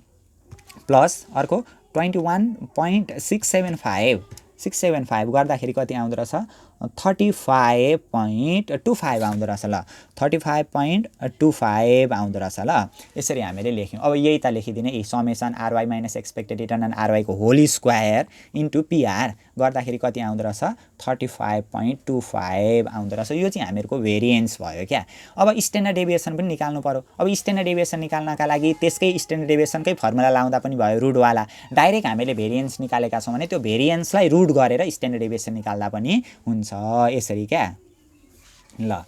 [SPEAKER 1] प्लस अर्को 21.675 गर्दाखेरि कति आउँदो रहेछ 35.25 आउँदो रहेछ ल 35.25 आउँदो रहेछ ल यसरी हामीले लेख्यौँ अब यही त लेखिदिने summation RY minus expected return on आरवाईको होल स्क्वायर इन्टु पिआर गर्दाखेरि कति आउँदो रहेछ 35.25 आउँदो रहेछ यो चाहिँ हामीहरूको भेरिएन्स भयो क्या अब स्ट्यान्डर्ड डेभिएसन पनि निकाल्नु पर्यो अब स्ट्यान्डर्ड डेभिएसन निकाल्नका लागि त्यसकै स्ट्यान्डर्ड डेभिएसनकै फर्मुला लाउँदा पनि भयो रुटवाला डाइरेक्ट हामीले भेरिएन्स निकालेका छौँ भने त्यो भेरिएन्सलाई रुट गरेर स्ट्यान्डर्ड डेभिएसन निकाल्दा पनि हुन्छ यसरी क्या ल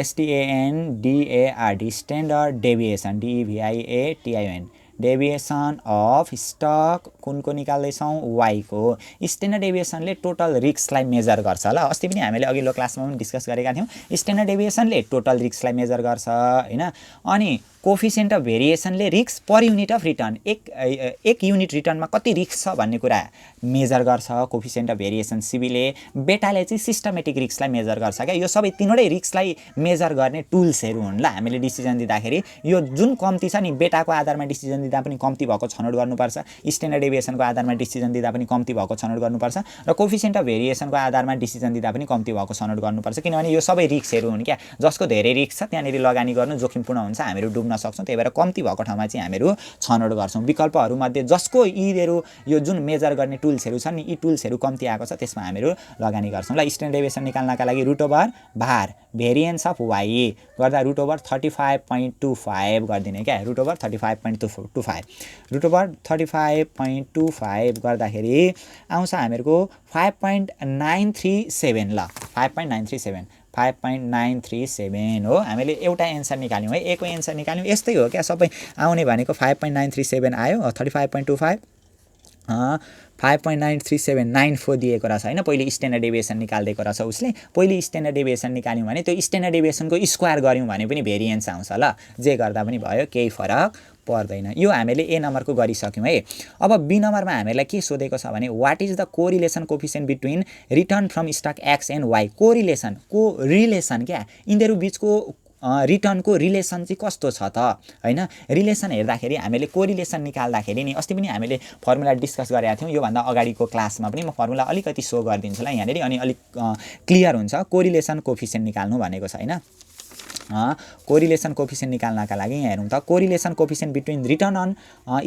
[SPEAKER 1] STANDARD standard deviation DEVIATION deviation of stock कुनको निकाल्दैछौँ वाइको स्ट्यान्डर्ड डेभिएसनले टोटल रिस्कलाई मेजर गर्छ ल अस्ति पनि हामीले अघिल्लो क्लासमा पनि डिस्कस गरेका थियौँ स्ट्यान्डर्ड डेभिएसनले टोटल रिस्कलाई मेजर गर्छ हैन अनि कोफिसिएन्ट अफ भेरिएसनले risk per unit of return एक युनिट रिटर्नमा कति रिस्क छ भन्ने कुरा मेजर गर्छ कोफिसिएन्ट अफ भेरिएसन सिबीले बेटाले चाहिँ सिस्टमेटिक रिस्कलाई मेजर गर्छ क्या यो सबै तीनवटै रिस्कलाई मेजर गर्ने टुल्सहरू हुन् ल हामीले डिसिजन दिँदाखेरि यो जुन कम्ती छ नि बेटाको आधारमा डिसिजन दिँदा पनि कम्ती भएको छनौट गर्नुपर्छ, स्ट्यान्डर्ड डेभिएसनको आधारमा डिसिजन दिँदा पनि कम्ती भएको छनौट गर्नुपर्छ र कोफिसिएन्ट अफ भेरिएसनको आधारमा डिसिजन दिँदा पनि कम्ती भएको छनौट गर्नुपर्छ। किनभने यो सबै रिस्कहरू हुन् क्या, जसको धेरै रिस्क छ त्यहाँनिर लगानी गर्नु जोखिमपूर्ण हुन्छ, हामीहरू डुब्न सक्छौँ। त्यही भएर कम्ती भएको ठाउँमा चाहिँ हामीहरू छनौट गर्छौँ। विकल्पहरूमध्ये जसको यीहरू यो जुन मेजर गर्ने टुल्सहरू छन् नि, यी टुल्सहरू कम्ती आएको छ त्यसमा हामीहरू लगानी गर्छौँ। ल स्ट्यान्डर्ड डेभिएसन निकाल्नका लागि रुट ओभर भार भेरिएन्स अफ वाइ गर्दा रुट ओभर 35.25 गरिदिने क्या, रुट ओभर 35.25 रुट ओभर 35.25 गर्दाखेरि आउँछ हामीहरूको 5.937 ल 5.937 हो। हामीले एउटा एन्सर निकाल्यौँ है, एको एन्सर निकाल्यौँ। यस्तै हो क्या सबै आउने भनेको 5.937 आयो, 35.25 5.93794 दिएको रहेछ होइन। पहिले स्ट्यान्डर्ड डेभिएसन निकालिदिएको रहेछ उसले, पहिले स्ट्यान्डर्ड डेभिएसन निकाल्यौँ भने त्यो स्ट्यान्डर्ड डेभिएसनको स्क्वायर गऱ्यौँ भने पनि भेरिएन्स आउँछ। ल जे गर्दा पनि भयो, केही फरक पर्दैन। यो हामीले ए नम्बरको गरिसक्यौँ है। अब बी नम्बरमा हामीलाई के सोधेको छ भने what is the correlation coefficient between return from stock X and Y. Correlation relation क्या, यिनीहरू बिचको रिटर्नको रिलेसन चाहिँ कस्तो छ त होइन। रिलेसन हेर्दाखेरि हामीले कोरिलेसन निकाल्दाखेरि नि अस्ति पनि हामीले फर्मुला डिस्कस गरेका थियौँ, योभन्दा अगाडिको क्लासमा पनि म फर्मुला अलिकति सो गरिदिन्छु ल यहाँनिर, अनि अलिक क्लियर हुन्छ कोरिलेसन कोफिसिएन्ट निकाल्नु भनेको छ होइन। कोरिलेसन कोफिसिएन्ट निकाल्नका लागि यहाँ हेरौँ त, correlation coefficient between return on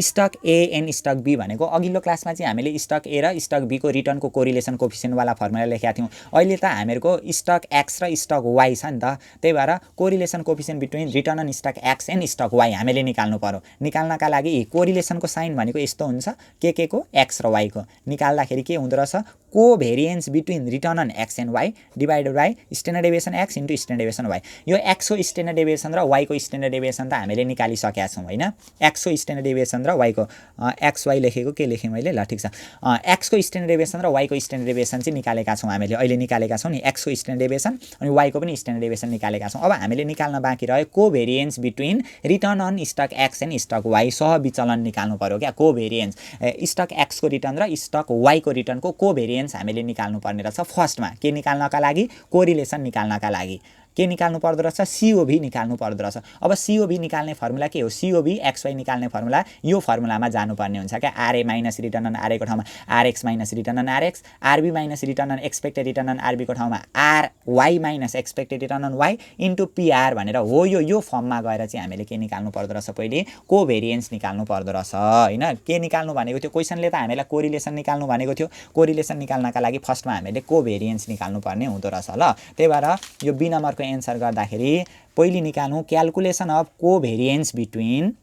[SPEAKER 1] stock A and stock B भनेको अघिल्लो क्लासमा चाहिँ हामीले स्टक ए र स्टक बीको रिटर्नको कोरिलेसन कोफिसिएन्टवाला फर्मुला लेखेका थियौँ। अहिले त हामीहरूको स्टक एक्स र स्टक वाइ छ नि त, त्यही भएर correlation coefficient between return on stock X and stock Y हामीले निकाल्नु पर्यो। निकाल्नका लागि कोरिलेसनको साइन भनेको यस्तो हुन्छ, के को एक्स र वाइको निकाल्दाखेरि के हुँदो रहेछ, covariance between return on X and Y divided by standard deviation X into standard deviation Y. यो एक्सको स्ट्यान्डर्ड डेभिएसन र वाइको स्ट्यान्डर्ड डेभिएसन त हामीले निकालिसकेका छौँ होइन। एक्सको स्ट्यान्डर्ड डेभिएसन र वाइको एक्स वाइ लेखेको के लेखेँ मैले, ल ठिक छ। एक्सको स्ट्यान्डर्ड डेभिएसन र वाइको स्ट्यान्डर्ड डेभिएसन चाहिँ निकालेका छौँ हामीले, अहिले निकालेका छौँ नि एक्सको स्ट्यान्डर्ड डेभिएसन अनि वाइको पनि स्ट्यान्डर्ड डेभिएसन निकालेका छौँ। अब हामीले निकाल्न बाँकी रह्यो covariance between return on stock X and stock Y, सहविचलन निकाल्नु पर्यो क्या। कोभेरिएन्स स्टक एक्सको रिटर्न र स्टक वाइको रिटर्नको कोभेरिएन्स हामीले निकाल्नु पर्ने रहेछ। फर्स्टमा के निकाल्नका लागि, कोरिलेसन निकाल्नका लागि के निकाल्नु पर्दो रहेछ, सिओभी निकाल्नु पर्दो रहेछ। अब सिओभी निकाल्ने फर्मुला के हो, सिओभी एक्सवाई निकाल्ने फर्मुला यो फर्मुलामा जानुपर्ने हुन्छ क्या। आरए माइनस रिटर्न अन आरएको ठाउँमा RX minus return on RX, RB minus return on expected return on आरबीको ठाउँमा RY minus expected return on Y into PR भनेर हो। यो फर्ममा गएर चाहिँ हामीले के निकाल्नु पर्दो रहेछ, पहिले कोभेरिएन्स निकाल्नु पर्दो रहेछ होइन। के निकाल्नु भनेको थियो, क्वेसनले त हामीलाई कोरिलेसन निकाल्नु भनेको थियो। कोरिलेसन निकाल्नका लागि फर्स्टमा हामीले कोभेरिएन्स निकाल्नु पर्ने हुँदो रहेछ ल। त्यही भएर यो बी नम्बरको एन्सर गर्दाखेरि पहिले निकाल्नु calculation of covariance between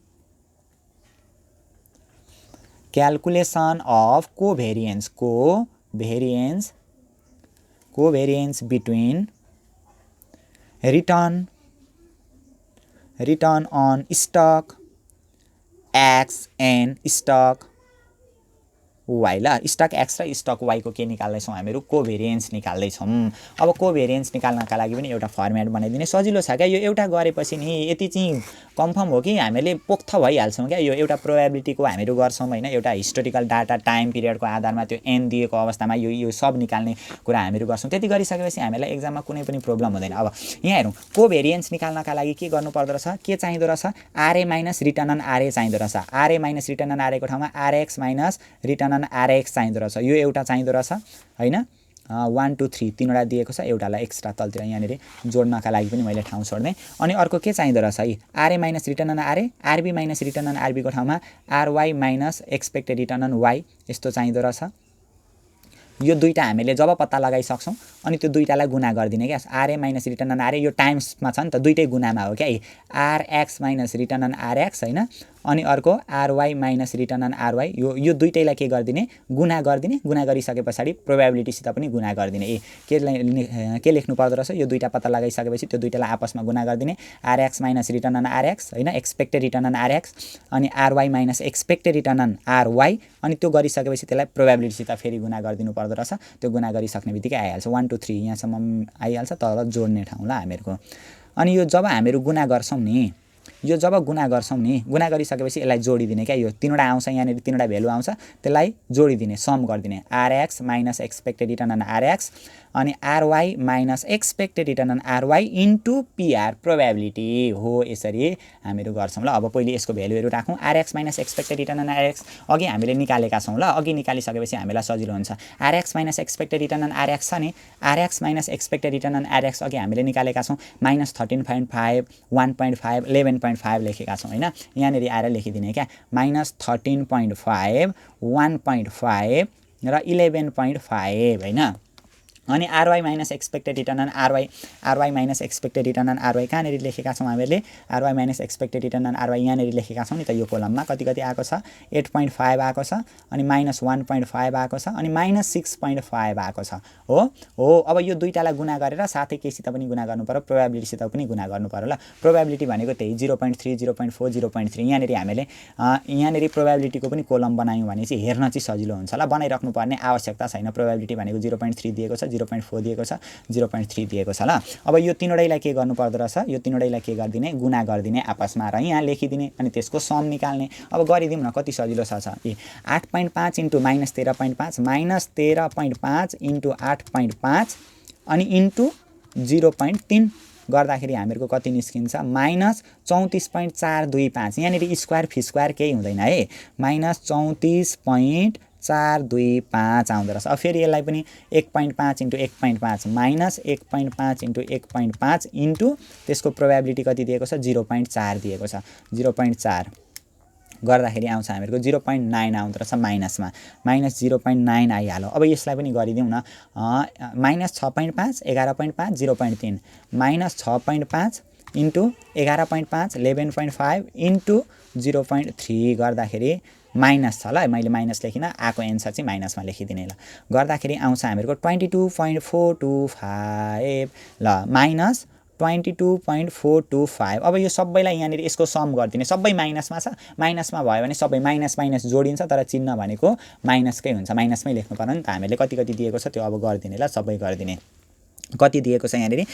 [SPEAKER 1] covariance between return on stock X and stock Y. ल स्टक एक्स र स्टक वाइको के निकाल्दैछौँ हामीहरू, कोभेरिएन्स निकाल्दैछौँ। अब कोभेरिएन्स निकाल्नका लागि पनि एउटा फर्मेट बनाइदिने सजिलो छ क्या। यो एउटा गरेपछि नि यति चाहिँ कन्फर्म हो कि हामीले पोख्त भइहाल्छौँ क्या। यो एउटा प्रोबेबिलिटीको हामीहरू गर्छौँ होइन, एउटा हिस्टोरिकल डाटा टाइम पिरियडको आधारमा त्यो एन दिएको अवस्थामा यो सब निकाल्ने कुरा हामीहरू गर्छौँ। त्यति गरिसकेपछि हामीलाई एक्जाममा कुनै पनि प्रब्लम हुँदैन। अब यहाँ हेरौँ, कोभेरिएन्स निकाल्नका लागि के गर्नुपर्दो रहेछ, के चाहिँदो रहेछ, RA minus return on RA चाहिँदो रहेछ। आरए माइनस रिटर्न अन आरएको ठाउँमा RX minus return on RX चाहिँदो रहेछ। यो एउटा चाहिँदो रहेछ होइन। 1 2 3 तीनवटा दिएको छ, एउटालाई एक्स्ट्रा तलतिर यहाँनिर जोड्नका लागि पनि मैले ठाउँ छोड्दै। अनि अर्को के चाहिँदो रहेछ है, RA minus return on RA, RB minus return on आरबीको ठाउँमा RY minus expected return on Y यस्तो चाहिँदो रहेछ। यो दुईटा हामीले जब पत्ता लगाइसक्छौँ अनि त्यो दुईटालाई गुना गरिदिने क्या। RA minus return on RA यो टाइम्समा छ नि त, दुईटै गुनामा हो क्या। RX minus return on RX होइन, अनि अर्को RY minus return on RY, यो दुईटैलाई के गरिदिने, गुना गरिदिने। गुना गरिसके पछाडि प्रोबेबिलिटीसित पनि गुना गरिदिने। के लेख्नु पर्दो रहेछ, यो दुईटा पत्ता लगाइसकेपछि त्यो दुईटालाई आपसमा गुना गरिदिने। RX minus return on RX होइन, एक्सपेक्टेड रिटर्न अन आरएक्स, अनि RY minus expected return on RY, अनि त्यो गरिसकेपछि त्यसलाई प्रोबेबिलिटीसित फेरि गुना गरिदिनु पर्दो रहेछ। त्यो गुना गरिसक्ने बित्तिकै आइहाल्छ 1 2 3 यहाँसम्म आइहाल्छ, तल जोड्ने ठाउँ ल हामीहरूको। अनि यो जब हामीहरू गुना गर्छौँ नि, यो जब गुणा गर्छौं नि गुणा गरिसकेपछि यसलाई जोडिदिने क्या यो तीनवटा आउँछ यहाँनेरि तीनवटा भ्यालु आउँछ त्यसलाई जोडिदिने सम गरिदिने rx minus expected return on rx अनि ry minus expected return on ry into pr probability हो यसरी हामीहरू गर्छौं ल अब पहिले यसको भ्यालुहरु राखौं rx minus expected return on rx अघि हामीले निकालेका छौं ल अघि निकालिसकेपछि हामीलाई सजिलो हुन्छ rx minus expected return on rx छ नि rx minus expected return on rx अघि हामीले निकालेका छौं माइनस 13.5 1.5 11.5 लेखेका छौं हैन यहाँनेरि आएर लेखिदिने क्या माइनस 13.5 1.5 र 11.5 हैन अनि ry minus expected return on ry minus expected return on ry कहाँनेरि लेखेका छौं हामीले ry minus expected return on ry यहाँनेरि लेखेका छौं नि त यो कोलममा कति कति आको छ 8.5 आको छ अनि माइनस 1.5 आको छ अनि माइनस 6.5 आको छ हो अब यो दुईटालाई गुणा गरेर साथै केसित पनि गुणा गर्नु पर्यो प्रोबेबिलिटीसित पनि गुणा गर्नु पर्यो ल प्रोबेबिलिटी भनेको त्यही 0.3 0.4 0.3 यहाँनेरि हामीले यहाँनेरि प्रोबेबिलिटीको पनि कोलम बनायौं भने चाहिँ हेर्न चाहिँ सजिलो हुन्छ ल बनाइराख्नु पर्ने आवश्यकता छैन प्रोबेबिलिटी भनेको 0.3 दिएको छ 0.4 दिएको छ 0.3 दिएको छ ल अब यो तीनवटैलाई के गर्नु पर्दो रहेछ यो तीनवटैलाई के गर्दिने गुणा गर्दिने आपसमा र यहाँ लेखिदिने अनि त्यसको सम निकाल्ने अब गरिदिउँ न कति सजिलो छ 8.5 इन्टु माइनस 13.5 माइनस 13.5 इन्टु 8.5 अनि इन्टु 0.3 गर्दाखेरि हामीहरुको कति निस्किन्छ माइनस 34.425 यहाँनेरि स्क्वायर फी स्क्वायर केही हुँदैन है माइनस 34.425 आउँदो रहेछ अब फेरि यसलाई पनि 1.5 इन्टु 1.5 माइनस 1.5 इन्टु 1.5 इन्टु त्यसको प्रोबेबिलिटी कति दिएको छ 0.4 दिएको छ 0.4 गर्दाखेरि आउँछ हामीहरुको 0.9 आउँदो रहेछ माइनसमा माइनस 0.9 आइहाल्यो अब यसलाई पनि गरिदिउँ न माइनस 6.5 11.5 0.3 माइनस 6.5 इन्टु 11.5 11.5 इन्टु 0.3 गर्दाखेरि माइनस छ ल मैले माइनस लेखिन आको एन्सर चाहिँ माइनसमा लेखिदिने ल गर्दाखेरि आउँछ हामीहरुको 22.425 ल माइनस 22.425 अब यो सबैलाई यहाँनेरि यसको सम गर्दिने सबै माइनसमा छ माइनसमा भयो भने सबै माइनस माइनस जोडिन्छ तर चिन्ह भनेको माइनसकै हुन्छ माइनसमै लेख्नु पर्यो नि त हामीले कति कति दिएको छ त्यो अब गर्दिने ल सबै गर्दिने कति दिएको छ यहाँनेरि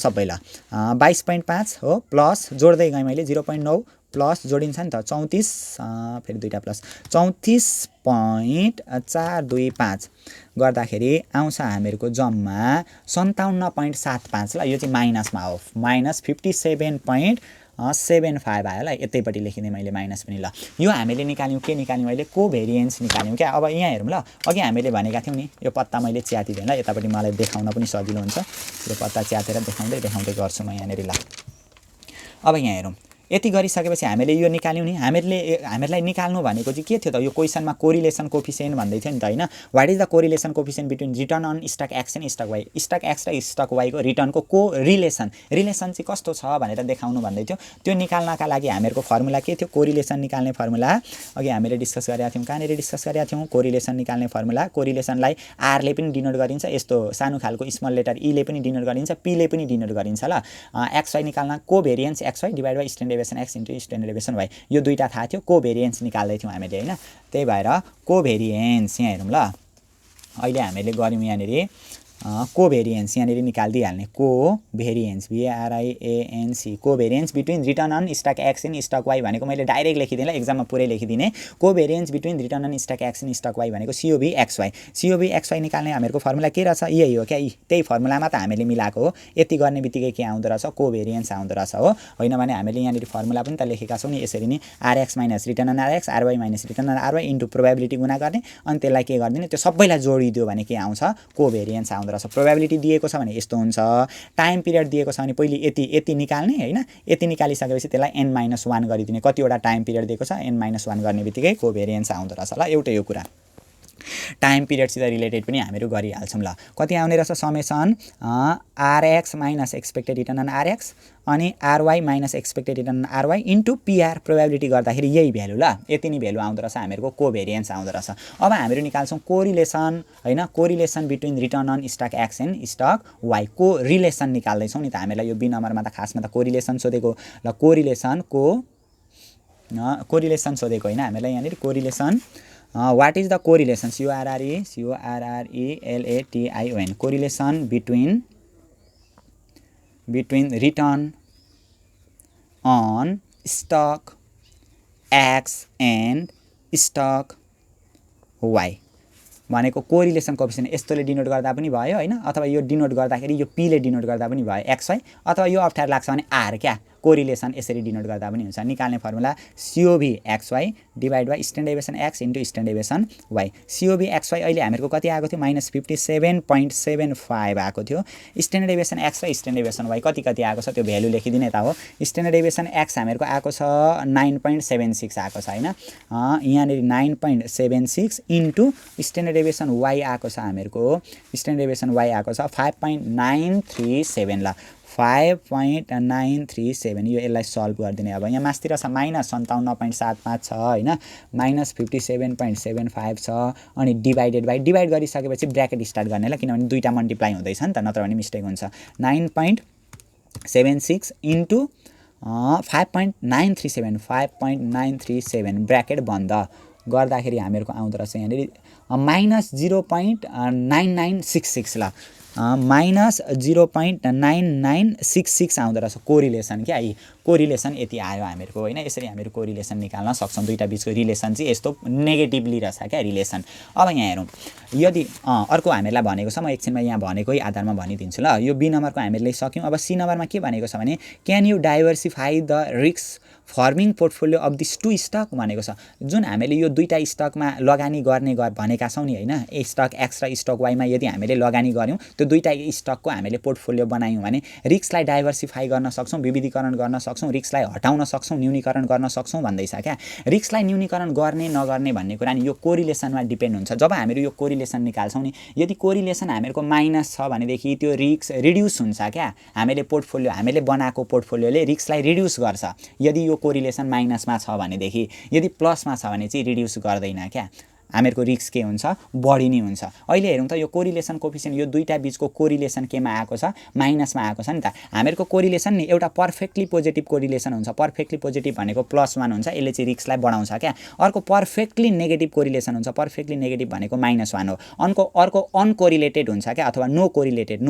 [SPEAKER 1] सबै ल 22.5 हो प्लस जोड्दै गए मैले 0.9 प्लस जोडिन्छ नि त 34 फेरि दुईटा प्लस 34.425 गर्दाखेरि आउँछ हामीहरुको जम्मा 57.75 ल यो चाहिँ माइनसमा हो माइनस 57.75 आयो ल यतैपट्टि लेखिदिएँ मैले माइनस पनि ल यो हामीले निकाल्यौं के निकाल्यौं अहिले कोभेरिएन्स निकाल्यौं क्या अब यहाँ हेरौँ ल अघि हामीले भनेका थियौं नि यो पत्ता मैले च्यातिदिएँ ल यतापट्टि मलाई देखाउन पनि सजिलो हुन्छ यो पत्ता च्यातेर देखाउँदै गर्छु म यहाँनेरि ल अब यहाँ हेरौँ यति गरिसकेपछि हामीले यो निकाल्यौं नि हामीलाई निकाल्नु भनेको चाहिँ के थियो त यो क्वेशनमा कोरिलेसन कोएफिसिएन्ट भन्दै थियो नि त हैन what is the correlation coefficient between return on stock X and stock Y stock X र स्टक वाइ को रिटर्नको कोरिलेसन चाहिँ कस्तो छ भनेर देखाउनु भन्दै थियो त्यो निकाल्नका लागि हामीहरुको फर्मुला के थियो कोरिलेसन निकाल्ने फर्मुला अघि हामीले डिस्कस गरेका थियौं कहाँनेरि डिस्कस गरेका थियौं कोरिलेसन निकाल्ने फर्मुला कोरिलेसनलाई r ले पनि डिनोट गरिन्छ यस्तो सानो खालको स्मल लेटर e ले पनि डिनोट गरिन्छ p ले पनि डिनोट गरिन्छ ल xy निकाल्न covariance xy divide by standard deviation x into standard deviation y यो दुईटा थाहा थियो कोभेरिएन्स निकाल्दै थियौं हामीले हैन त्यही भएर कोभेरिएन्स यहाँ हेरौँ ल अहिले हामीले गर्यौं यहाँनेरि कोभेरिएन्स यहाँनेरि निकाल्दिहाल्ने covariance VARIANC covariance between return on stock X and stock Y भनेको मैले डाइरेक्ट लेखिदिएँ ल एक्जाममा पुरै लेखिदिने covariance between return on stock X and stock Y भनेको COV XY निकाल्ने हामीहरुको फर्मुला के रहेछ यही हो क्या त्यही फर्मुलामा त हामीले मिलाएको हो यति गर्ने बित्तिकै के आउँदो रहेछ कोभेरिएन्स आउँदो रहेछ हो हैन भने हामीले यहाँनेरि फर्मुला पनि त लेखेका छौं नि यसरी नि RX minus return on RX RY minus return on RY into probability गुणा गर्ने अनि त्यसलाई के गर्दिने त्यो सबैलाई जोडिदियो भने के आउँछ कोभेरिएन्स आउँदो रहेछ प्रोबेबिलिटी दिएको छ भने यस्तो हुन्छ टाइम पिरियड दिएको छ भने पहिले यति निकाल्ने हैन यति निकालिसकेपछि त्यसलाई n-1 गरिदिने कतिवटा टाइम पिरियड दिएको छ n-1 गर्ने बित्तिकै कोभेरिएन्स आउँदो रहेछ ल एउटै यो कुरा टाइम पिरियडसित रिलेटेड पनि हामीहरु गरिहाल्छौं ल कति आउने रहेछ summation RX minus expected return on RX अनि RY minus expected return on RY into PR probability गर्दाखेरि यही भ्यालु ल यति नै भ्यालु आउँदो रहेछ हामीहरुको कोभेरिएन्स आउँदो रहेछ अब हामीहरु निकाल्छौं कोरिलेसन हैन correlation between return on stock X and stock Y को रिलेसन निकाल्दै छौं नि त हामीलाई यो बी नम्बरमा त खासमा त कोरिलेसन सोधेको ल कोरिलेसन सोधेको हैन हामीलाई यहाँनेरि correlation what is the correlation CORRELATION correlation between return on stock X and stock Y भनेको कोरिलेसन कोएफिसिएन्ट यस्तोले डिनोट गर्दा पनि भयो हैन, अथवा यो डिनोट गर्दाखेरि यो पी ले डिनोट गर्दा पनि भयो एक्स वाई, अथवा यो अप्ठ्यारो लाग्छ भने आर क्या कोरिलेसन यसरी डिनोट गर्दा पनि हुन्छ। निकाल्ने formula COV XY divide by standard deviation x into standard deviation y। COV XY अहिले हामीहरूको कति आएको थियो -57.75 आएको थियो। स्ट्यान्डर्ड डेभिएसन x र स्ट्यान्डर्ड डेभिएसन y कति आएको छ त्यो भ्यालु लेखिदिने त हो। स्ट्यान्डर्ड डेभिएसन x हामीहरूको आएको छ 9.76 आएको छ हैन, यहाँनेरि 9.76 इन्टु स्ट्यान्डर्ड डेभिएसन y आएको छ हामीहरूको, स्ट्यान्डर्ड डेभिएसन y आएको छ 5.937 ल 5.937 यो यसलाई सल्भ गरिदिने। अब यहाँ मास्तिर छ -57.75 छ हैन, -57.75 छ अनि डिभाइडेड गरिसकेपछि ब्र्याकेट स्टार्ट गर्ने ल, किनभने दुईटा मल्टिप्लाई हुँदैछ नि त, नत्र भने मिस्टेक हुन्छ। 9.76 इन्टु 5.937 ब्र्याकेट बन्द गर्दाखेरि हामीहरूको आउँदो रहेछ यहाँनिर -0.9966 ल, -0.9966 आउँदो रहेछ कोरिलेसन क्या। यी कोरिलेसन यति आयो हामीहरूको हैन। यसरी हामीहरू कोरिलेसन निकाल्न सक्छौँ। दुईटा बीचको रिलेसन चाहिँ यस्तो नेगेटिभली रहेछ क्या रिलेसन। अब यहाँ हेरौँ, यदि अर्को हामीहरूलाई भनेको छ, म एकछिनमा यहाँ भनेकै आधारमा भनिदिन्छु ल। यो बी नम्बरको हामीले सक्यौँ। अब सी नम्बरमा के भनेको छ भने can you diversify the risk forming portfolio of this two stock भनेको छ। जुन हामीले यो दुईटा स्टकमा लगानी गर्ने भनेका छौँ नि हैन, स्टक एक्स र स्टक वाईमा यदि हामीले लगानी गर्यौँ, त्यो दुईटा स्टकको हामीले पोर्टफोलियो बनायौँ भने रिस्कलाई डाइभर्सिफाई गर्न सक्छौँ, विविधीकरण गर्न सक्छौँ, रिस्कलाई हटाउन सक्छौँ, न्यूनीकरण गर्न सक्छौँ भन्दैछ क्या। रिस्कलाई न्यूनीकरण गर्ने नगर्ने भन्ने कुरा नि यो कोरिलेसनमा डिपेन्ड हुन्छ। जब हामीहरू यो कोरिलेसन निकाल्छौँ नि, यदि कोरिलेसन हामीहरूको माइनस छ भनेदेखि त्यो रिस्क रिड्युस हुन्छ क्या। हामीले बनाएको पोर्टफोलियोले रिस्कलाई रिड्युस गर्छ यदि यो कोरिलेसन माइनसमा छ भनेदेखि। यदि प्लसमा छ भने चाहिँ रिड्युस गर्दैन क्या, हामीहरूको रिस्क के हुन्छ बढी नै हुन्छ। अहिले हेरौँ त यो कोरिलेसन कोएफिसिएन्ट यो दुईटा बीचको कोरिलेसन केमा आएको छ माइनसमा आएको छ नि त। हामीहरूको कोरिलेसन नि एउटा पर्फेक्टली पोजिटिभ कोरिलेसन हुन्छ। पर्फेक्टली पोजिटिभ भनेको +1 हुन्छ, यसले चाहिँ रिस्कलाई बढाउँछ क्या। अर्को पर्फेक्टली नेगेटिभ कोरिलेसन हुन्छ, पर्फेक्टली नेगेटिभ भनेको -1 हो। अर्को अनकोरिलेटेड हुन्छ क्या, अथवा नो कोरिलेटेड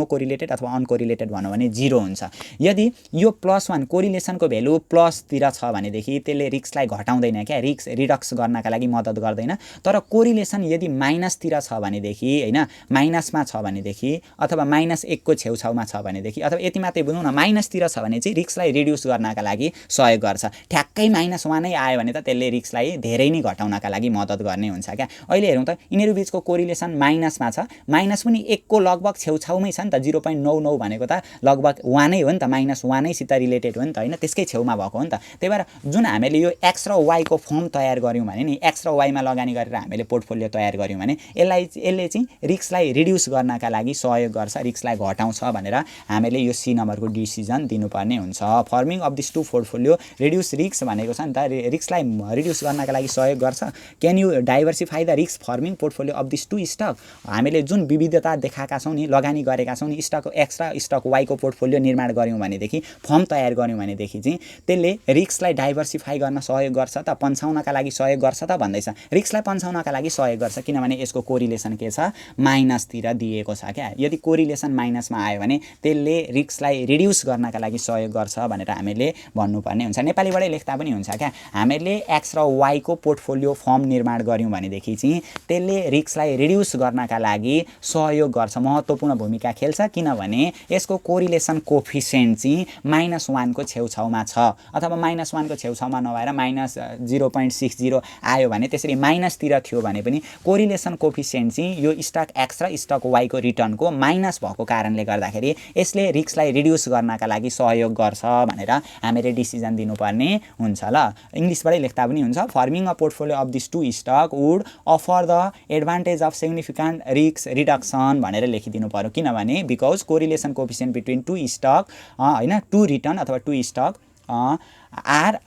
[SPEAKER 1] अथवा अनकोरिलेटेड भनौँ भने 0 हुन्छ। यदि यो +1 कोरिलेसनको भ्यालु प्लसतिर छ भनेदेखि त्यसले रिस्कलाई घटाउँदैन क्या, रिस्क रिडक्स गर्नका लागि मद्दत गर्दैन। तर कोरिलेसन यदि माइनसतिर छ भनेदेखि हैन, माइनसमा छ भनेदेखि अथवा -1 को छेउछाउमा छ भनेदेखि, अथवा यति मात्रै बुझौँ न माइनसतिर छ भने चाहिँ रिस्कलाई रिड्युस गर्नका लागि सहयोग गर्छ। ठ्याक्कै -1 नै आयो भने त त्यसले रिस्कलाई धेरै नै घटाउनका लागि मद्दत गर्ने हुन्छ क्या। अहिले हेरौँ त यिनीहरू बीचको कोरिलेसन माइनसमा छ, माइनस पनि 1 को लगभग छेउछाउमै छ नि त। 0.99 भनेको त लगभग 1 नै हो नि त, -1 सित रिलेटेड हो नि त हैन, त्यसकै छेउमा भएको हो नि त। त्यही भएर जुन हामीले यो एक्स र वाई को फर्म तयार गर्यौँ भने नि, एक्स र वाईमा लगानी गरेर हामीले पोर्टफोलियो तयार गर्यौँ भने यसले चाहिँ रिस्कलाई रिड्युस गर्नका लागि सहयोग गर्छ, रिस्कलाई घटाउँछ भनेर हामीले यो सी नम्बरको डिसिजन दिनुपर्ने हुन्छ। Forming of this two portfolio reduce risk भनेको छ नि त, रिस्कलाई रिड्युस गर्नका लागि सहयोग गर्छ। Can you diversify the risk forming portfolio of this two stock. हामीले जुन विविधता देखाएका छौँ नि, लगानी गरेका छौँ नि, स्टक एक्स र स्टक वाई को पोर्टफोलियो निर्माण गर्यौँ भनेदेखि, फर्म तयार गर्यौँ भनेदेखि चाहिँ त्यसले रिस्कलाई डाइभर्सिफाई गर्न सहयोग गर्छ त, पन्छाउनका लागि सहयोग गर्छ त भन्दैछ। रिस्कलाई पन्छाउनका लागि सहयोग गर्छ किनभने यसको कोरिलेसन के छ माइनसतिर दिएको छ क्या। यदि कोरिलेसन माइनसमा आयो भने त्यसले रिस्कलाई रिड्युस गर्नका लागि सहयोग गर्छ भनेर हामीले भन्नुपर्ने हुन्छ। नेपालीबाटै लेख्दा पनि हुन्छ क्या। हामीले एक्स र वाई को पोर्टफोलियो फर्म निर्माण गर्यौँ भनेदेखि चाहिँ त्यसले रिस्कलाई रिड्युस गर्नका लागि सहयोग गर्छ, महत्त्वपूर्ण भूमिका खेल्छ, किनभने यसको कोरिलेसन कोएफिसिएन्ट चाहिँ -1 को छेउछाउमा छ, अथवा -1 को छेउछाउमा नभएर -0.60 आयो भने, त्यसरी माइनसतिर थियो भने पनि कोरिलेसन कोएफिसिएन्ट चाहिँ यो स्टक एक्स र स्टक वाई को रिटर्नको माइनस भएको कारणले गर्दाखेरि यसले रिस्कलाई रिड्युस गर्नका लागि सहयोग गर्छ भनेर हामीले डिसिजन दिनुपर्ने हुन्छ ल। इङ्ग्लिसबाटै लेख्दा पनि हुन्छ। Forming a portfolio of this two stock would offer the advantage of significant risk reduction भनेर लेखिदिनु पर्यो, किनभने because correlation coefficient between two stock हैन, टु रिटर्न अथवा two stock are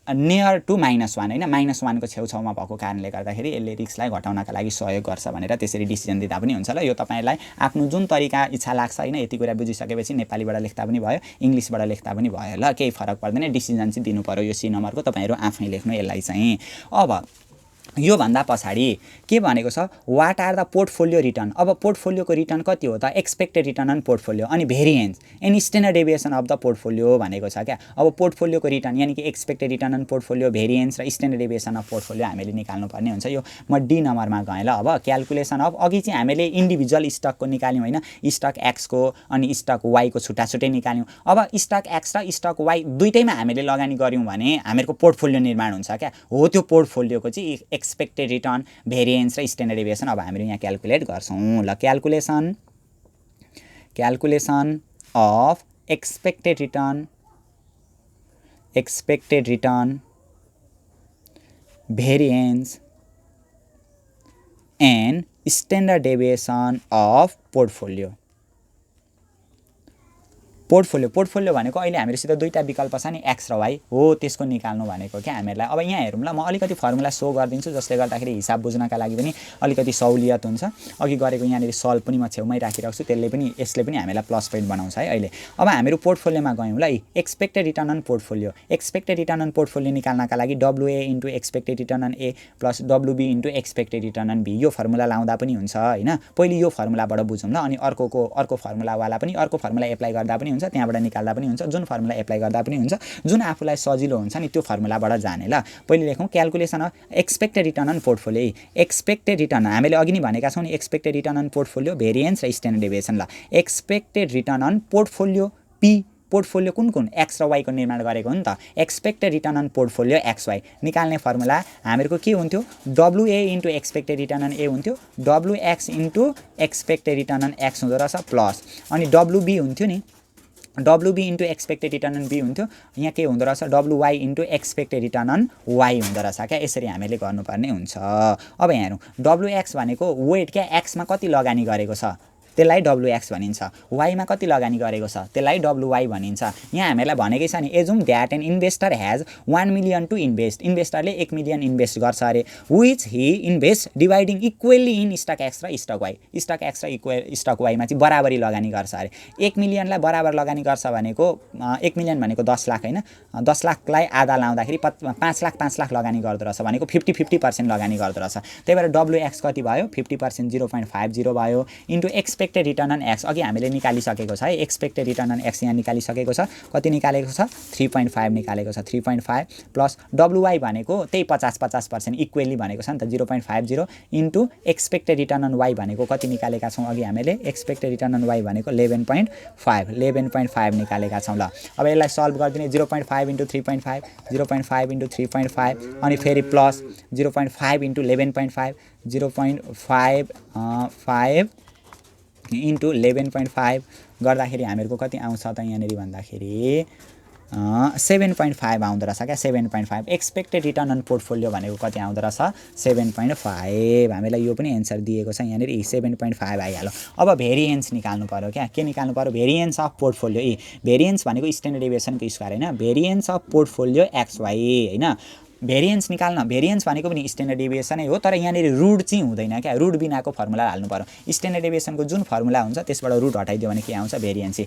[SPEAKER 1] near to -1 हैन, -1 को छेउछाउमा भएको कारणले गर्दाखेरि यसले रिस्कलाई घटाउनका लागि सहयोग गर्छ भनेर त्यसरी डिसिजन दिँदा पनि हुन्छ ल। यो तपाईलाई आफ्नो जुन तरिका इच्छा लाग्छ हैन, यति कुरा बुझिसकेपछि नेपालीबाट लेख्दा पनि भयो, इङ्ग्लिसबाट लेख्दा पनि भयो ल, केही फरक पर्दैन। डिसिजन चाहिँ दिनु पर्यो यो सी नम्बरको, तपाईहरु आफै लेख्नु यसलाई चाहिँ। अब यो भन्दा पछाडि के भनेको छ what are the portfolio return. अब पोर्टफोलियोको रिटर्न कति हो त एक्सपेक्टेड रिटर्न अन पोर्टफोलियो अनि variance and standard deviation of the portfolio भनेको छ क्या। अब पोर्टफोलियोको रिटर्न यानि कि expected return on portfolio variance र स्ट्यान्डर्ड डेभिएसन अफ पोर्टफोलियो हामीले निकाल्नु पर्ने हुन्छ। यो म डी नम्बरमा गएँ ल। अब क्याल्कुलेसन अफ अघि चाहिँ हामीले इन्डिभिजुअल स्टकको निकाल्यौँ होइन, स्टक एक्सको अनि स्टक वाईको छुट्टा छुट्टै निकाल्यौँ। अब स्टक एक्स र स्टक वाई दुईटैमा हामीले लगानी गऱ्यौँ भने हामीहरूको पोर्टफोलियो निर्माण हुन्छ क्या। हो त्यो पोर्टफोलियोको चाहिँ एक्सपेक्टेड रिटर्न भेरिएन्स र स्ट्यान्डर्ड डेभिएसन अब हामीले यहाँ क्याल्कुलेट गर्छौँ ल। Calculation of expected return variance and standard deviation of portfolio भनेको अहिले हामीसित दुईटा विकल्प छ नि एक्स र वाई हो, त्यसको निकाल्नु भनेको क्या हामीहरूलाई। अब यहाँ हेरौँ ल, म अलिकति फर्मुला सो गरिदिन्छु जसले गर्दाखेरि हिसाब बुझ्नका लागि पनि अलिकति सहुलियत हुन्छ। अघि गरेको यहाँनिर सल्भ पनि म छेउमै राखिरहेको छु, यसले पनि हामीलाई प्लस पोइन्ट बनाउँछ है अहिले। अब हामीहरू पोर्टफोलियोमा गयौँ ल। एक्सपेक्टेड रिटर्न अन पोर्टफोलियो निकाल्नका लागि W A into expected return on A plus W B into expected return on B, यो फर्मुला लाउँदा पनि हुन्छ होइन। पहिले यो फर्मुलाबाट बुझौँ ल, अनि अर्को फर्मुलावाला पनि अर्को फर्मुला एप्लाई गर्दा पनि हुन्छ, त्यहाँबाट निकाल्दा पनि हुन्छ, जुन फर्मुला एप्लाई गर्दा पनि हुन्छ, जुन आफूलाई सजिलो हुन्छ नि त्यो फर्मुलाबाट जाने ल। पहिले लेखौँ calculation of expected return on portfolio. Expected return हामीले अघि नै भनेका छौँ नि, expected return on portfolio variance र स्ट्यान्डर्ड डेभिएसन ल। Expected return on portfolio P, portfolio कुन एक्स र वाईको निर्माण गरेको हो नि त। Expected return on portfolio X Y निकाल्ने फर्मुला हामीहरूको के हुन्थ्यो, WA into expected return on A हुन्थ्यो, WX into expected return on X हुँदो रहेछ प्लस, अनि डब्लुबी हुन्थ्यो नि, W B into expected return on B हुन्थ्यो, यहाँ के हुँदो रहेछ W Y into expected return on Y हुँदो रहेछ क्या। यसरी हामीले गर्नुपर्ने हुन्छ। अब यहाँ हेरौँ, डब्लुएक्स भनेको वेट क्या, एक्समा कति लगानी गरेको छ त्यसलाई डब्लुएक्स भनिन्छ, वाईमा कति लगानी गरेको छ त्यसलाई डब्लुवाई भनिन्छ। यहाँ हामीलाई भनेकै छ नि, assume that an investor has 1 million to invest, इन्भेस्टरले 1 मिलियन इन्भेस्ट गर्छ अरे, which he invest dividing equally in stock X र स्टक वाई, स्टक एक्स र स्टक वाईमा चाहिँ बराबरी लगानी गर्छ अरे। 1 मिलियनलाई बराबर लगानी गर्छ भनेको 1 मिलियन भनेको 10 लाख होइन, 10 लाखलाई आधा लाउँदाखेरि 5 लाख लगानी गर्दो रहेछ भनेको 50% लगानी गर्दो रहेछ। त्यही भएर डब्लुएक्स कति भयो 50% 0.50 भयो into expected return on X अघि हामीले निकालिसकेको छ है। एक्सपेक्टेड रिटर्न अन एक्स यहाँ निकालिसकेको छ, कति निकालेको छ 3.5 निकालेको छ, 3.5 प्लस डब्लुवाई भनेको त्यही 50% इक्वेली भनेको छ नि त 0.50 into expected return on Y भनेको कति निकालेका छौँ अघि हामीले, एक्सपेक्टेड रिटर्न अन वाई भनेको 11.5 निकालेका छौँ ल। अब यसलाई सल्भ गरिदिने 0.5 इन्टु 3.5, 0.5 इन्टु 3.5 अनि फेरि प्लस 0.5 इन्टु 11.5, 0.5 इन्टु 11.5 गर्दाखेरि हामीहरूको कति आउँछ त यहाँनिर भन्दाखेरि 7.5 आउँदो रहेछ क्या, 7.5। एक्सपेक्टेड रिटर्न अन पोर्टफोलियो भनेको कति आउँदो रहेछ 7.5, हामीलाई यो पनि एन्सर दिएको छ यहाँनिर 7.5 आइहाल्यो। अब भेरिएन्स निकाल्नु पर्यो क्या, के निकाल्नु पर्यो भेरिएन्स अफ पोर्टफोलियो। भेरिएन्स भनेको स्ट्यान्डर्ड डेभिएसनको स्क्वायर होइन, variance of portfolio X Y होइन। भेरिएन्स निकाल्न, भेरिएन्स भनेको पनि स्ट्यान्डर्ड डेभिएसनै हो, तर यहाँनिर रुट चाहिँ हुँदैन क्या, रुट बिनाको फर्मुला हाल्नु पर्यो। स्ट्यान्डर्ड डेभिएसनको जुन फर्मुला हुन्छ त्यसबाट रुट हटाइदियो भने के आउँछ भेरिएन्स।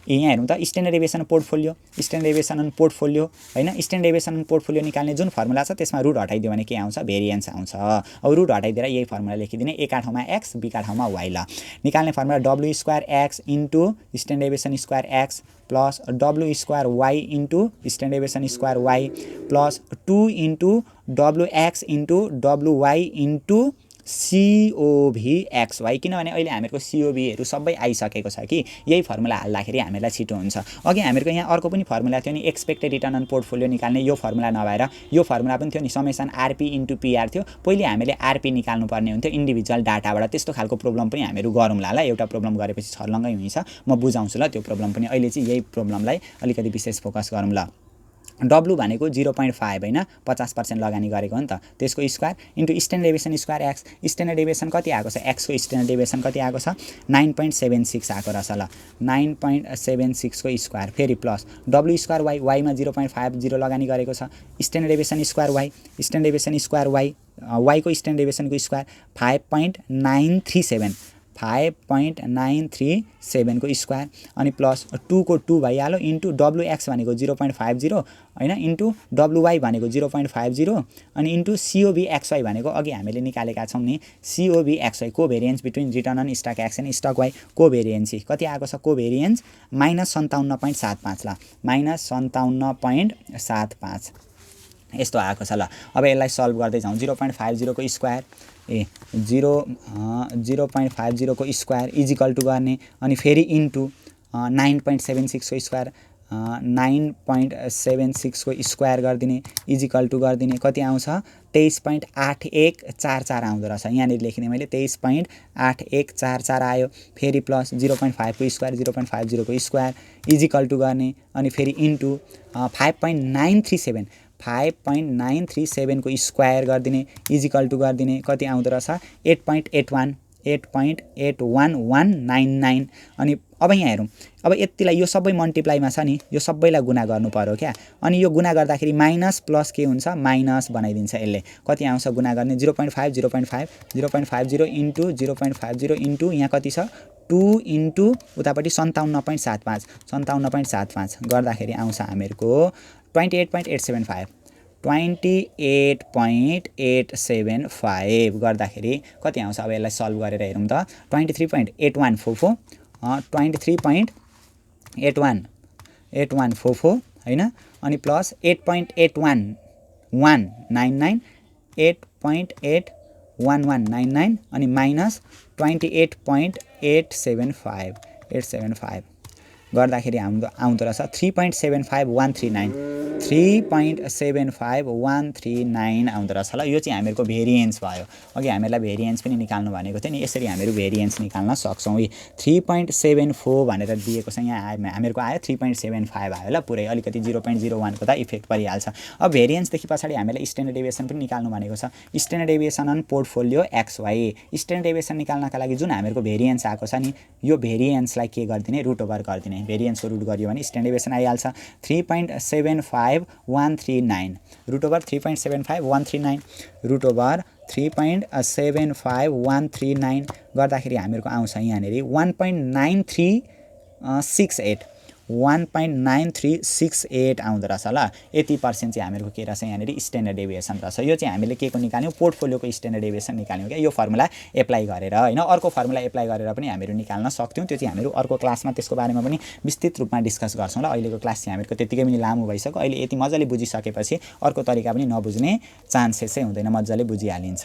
[SPEAKER 1] यहाँ हेरौँ त, standard deviation portfolio, standard deviation on portfolio होइन, स्ट्यान्डर्ड डेभिएसन अन पोर्टफोलियो निकाल्ने जुन फर्मुला छ त्यसमा रुट हटाइदियो भने के आउँछ भेरिएन्स आउँछ। अब रुट हटाइदिएर यही फर्मुला लेखिदिने, ए का ठाउँमा एक्स बी का ठाउँमा वाई ल। निकाल्ने formula W square X into standard deviation square X plus W square Y into standard deviation square Y plus 2 into W X into W Y into COV X Y, किनभने अहिले हामीहरूको सिओभीहरू सबै आइसकेको छ कि यही फर्मुला हाल्दाखेरि हामीलाई छिटो हुन्छ। अघि हामीहरूको यहाँ अर्को पनि फर्मुला थियो नि, एक्सपेक्टेड रिटर्न अन पोर्टफोलियो निकाल्ने, यो फर्मुला नभएर यो फर्मुला पनि थियो नि, समेसन आरपी इन्टु पिआर थियो। पहिले हामीले आरपी निकाल्नु पर्ने हुन्थ्यो इन्डिभिजुअल डाटाबाट, त्यस्तो खालको प्रब्लम पनि हामीहरू गरौँला ल। एउटा प्रब्लम गरेपछि छर्लङ्गै हुन्छ, म बुझाउँछु ल त्यो प्रब्लम पनि। अहिले चाहिँ यही प्रब्लमलाई अलिकति विशेष फोकस गरौँ ल। डब्लु भनेको 0.5 होइन, 50% लगानी गरेको हो नि त, त्यसको square into standard deviation square x. Standard deviation कति आएको छ, एक्सको स्ट्यान्डर्ड डेभिएसन कति आएको छ 9.76 आएको रहेछ ल, 9.76 को स्क्वायर फेरि प्लस डब्लु स्क्वायर वाई, वाईमा 0.50 लगानी गरेको छ, standard deviation square Y, standard deviation square Y, वाईको स्ट्यान्डर्ड डेभिएसनको स्क्वायर 5.937, 5.937 को स्क्वायर अनि प्लस 2 को 2 भइहाल्यो इन्टु WX भनेको 0.50 हैन इन्टु WY भनेको 0.50 अनि इन्टु COVXY भनेको अघि हामीले निकालेका छौं नि COVXY covariance between return on stock X and stock Y covariance कति आएको छ कोभेरियन्स -57.75 ल -57.75 यस्तो आएको छ ल अब यसलाई सल्भ गर्दै जाउँ 0.50 को स्क्वायर 0.50 को स्क्वायर इजिकल टु गर्ने अनि फेरि इन्टु 9.76 को स्क्वायर 9.76 को स्क्वायर गरिदिने इजिकल टु गरिदिने कति आउँछ 23.8144 आउँदो रहेछ यहाँनिर लेखिने मैले 23.8144 आयो फेरि प्लस 0.5 को स्क्वायर 0.50 को स्क्वायर इजिकल टु गर्ने अनि फेरि इन्टु 5.937 को स्क्वायर गरिदिने इजिकल टु गरिदिने कति आउँदो रहेछ 8.811199 अनि अब यहाँ हेरौँ अब यतिलाई यो सबै मल्टिप्लाईमा छ नि यो सबैलाई गुणा गर्नु पर्यो क्या अनि यो गुणा गर्दाखेरि माइनस प्लस के हुन्छ माइनस बनाइदिन्छ यसले कति आउँछ गुणा गर्ने 0.5 0.50 इन्टु 0.50 इन्टु यहाँ कति छ 2 इन्टु उतापट्टि 57.75 गर्दाखेरि आउँछ हामीहरूको 28.875 28.875 गर्दाखेरि कति आउँछ अब यसलाई सल्भ गरेर हेरौँ त 23.8144 23.8144 हैन अनि प्लस 8.81199 8.81199 अनि माइनस 28.875 गर्दाखेरि आउँदो रहेछ 3.75139 3.75139 आउँदो रहेछ ल यो चाहिँ हामीहरूको भेरिएन्स भयो अघि हामीलाई भेरिएन्स पनि निकाल्नु भनेको थियो नि यसरी हामीहरू भेरिएन्स निकाल्न सक्छौं 3.74 भनेर दिएको छ यहाँ हामीहरूको आयो 3.75 आयो ल पुरै अलिकति 0.01 को त इफेक्ट परिहाल्छ अब भेरिएन्स देखि पछाडी हामीले स्ट्यान्डर्ड डेभिएसन पनि निकाल्नु भनेको छ standard deviation on portfolio XY standard deviation निकाल्नका लागि जुन हामीहरूको भेरिएन्स आएको छ नि यो भेरिएन्सलाई के गर्दिने रुट ओभर गर्दिने भेरिएन्स को रुट गरियो भने स्ट्यान्डर्ड डेभिएसन आइहाल्छ 3.75139 रुट ओभर 3.75139 रुट ओभर 3.75139 गर्दाखेरि हामीहरूको आउँछ यहाँनेरि 1.9368 1.9368 आउँदो रहेछ ल 80% चाहिँ हामीहरूको के रहेछ यहाँनेरि स्ट्यान्डर्ड डेभिएसन रहेछ यो चाहिँ हामीले के को निकाल्यौं पोर्टफोलियोको स्ट्यान्डर्ड डेभिएसन निकाल्यौं क्या यो फर्मुला एप्लाई गरेर हैन अर्को फर्मुला एप्लाई गरेर पनि हामीहरू निकाल्न सक्थ्यौं त्यो चाहिँ हामीहरू अर्को क्लासमा त्यसको बारेमा पनि विस्तृत रूपमा डिस्कस गर्छौं ल अहिलेको क्लास चाहिँ हामीहरूको त्यतिकै पनि लामो भइसक्यो अहिले यति मज्जाले बुझिसकेपछि अर्को तरिका पनि नबुझ्ने चान्सेसै हुँदैन मज्जाले बुझिहालिन्छ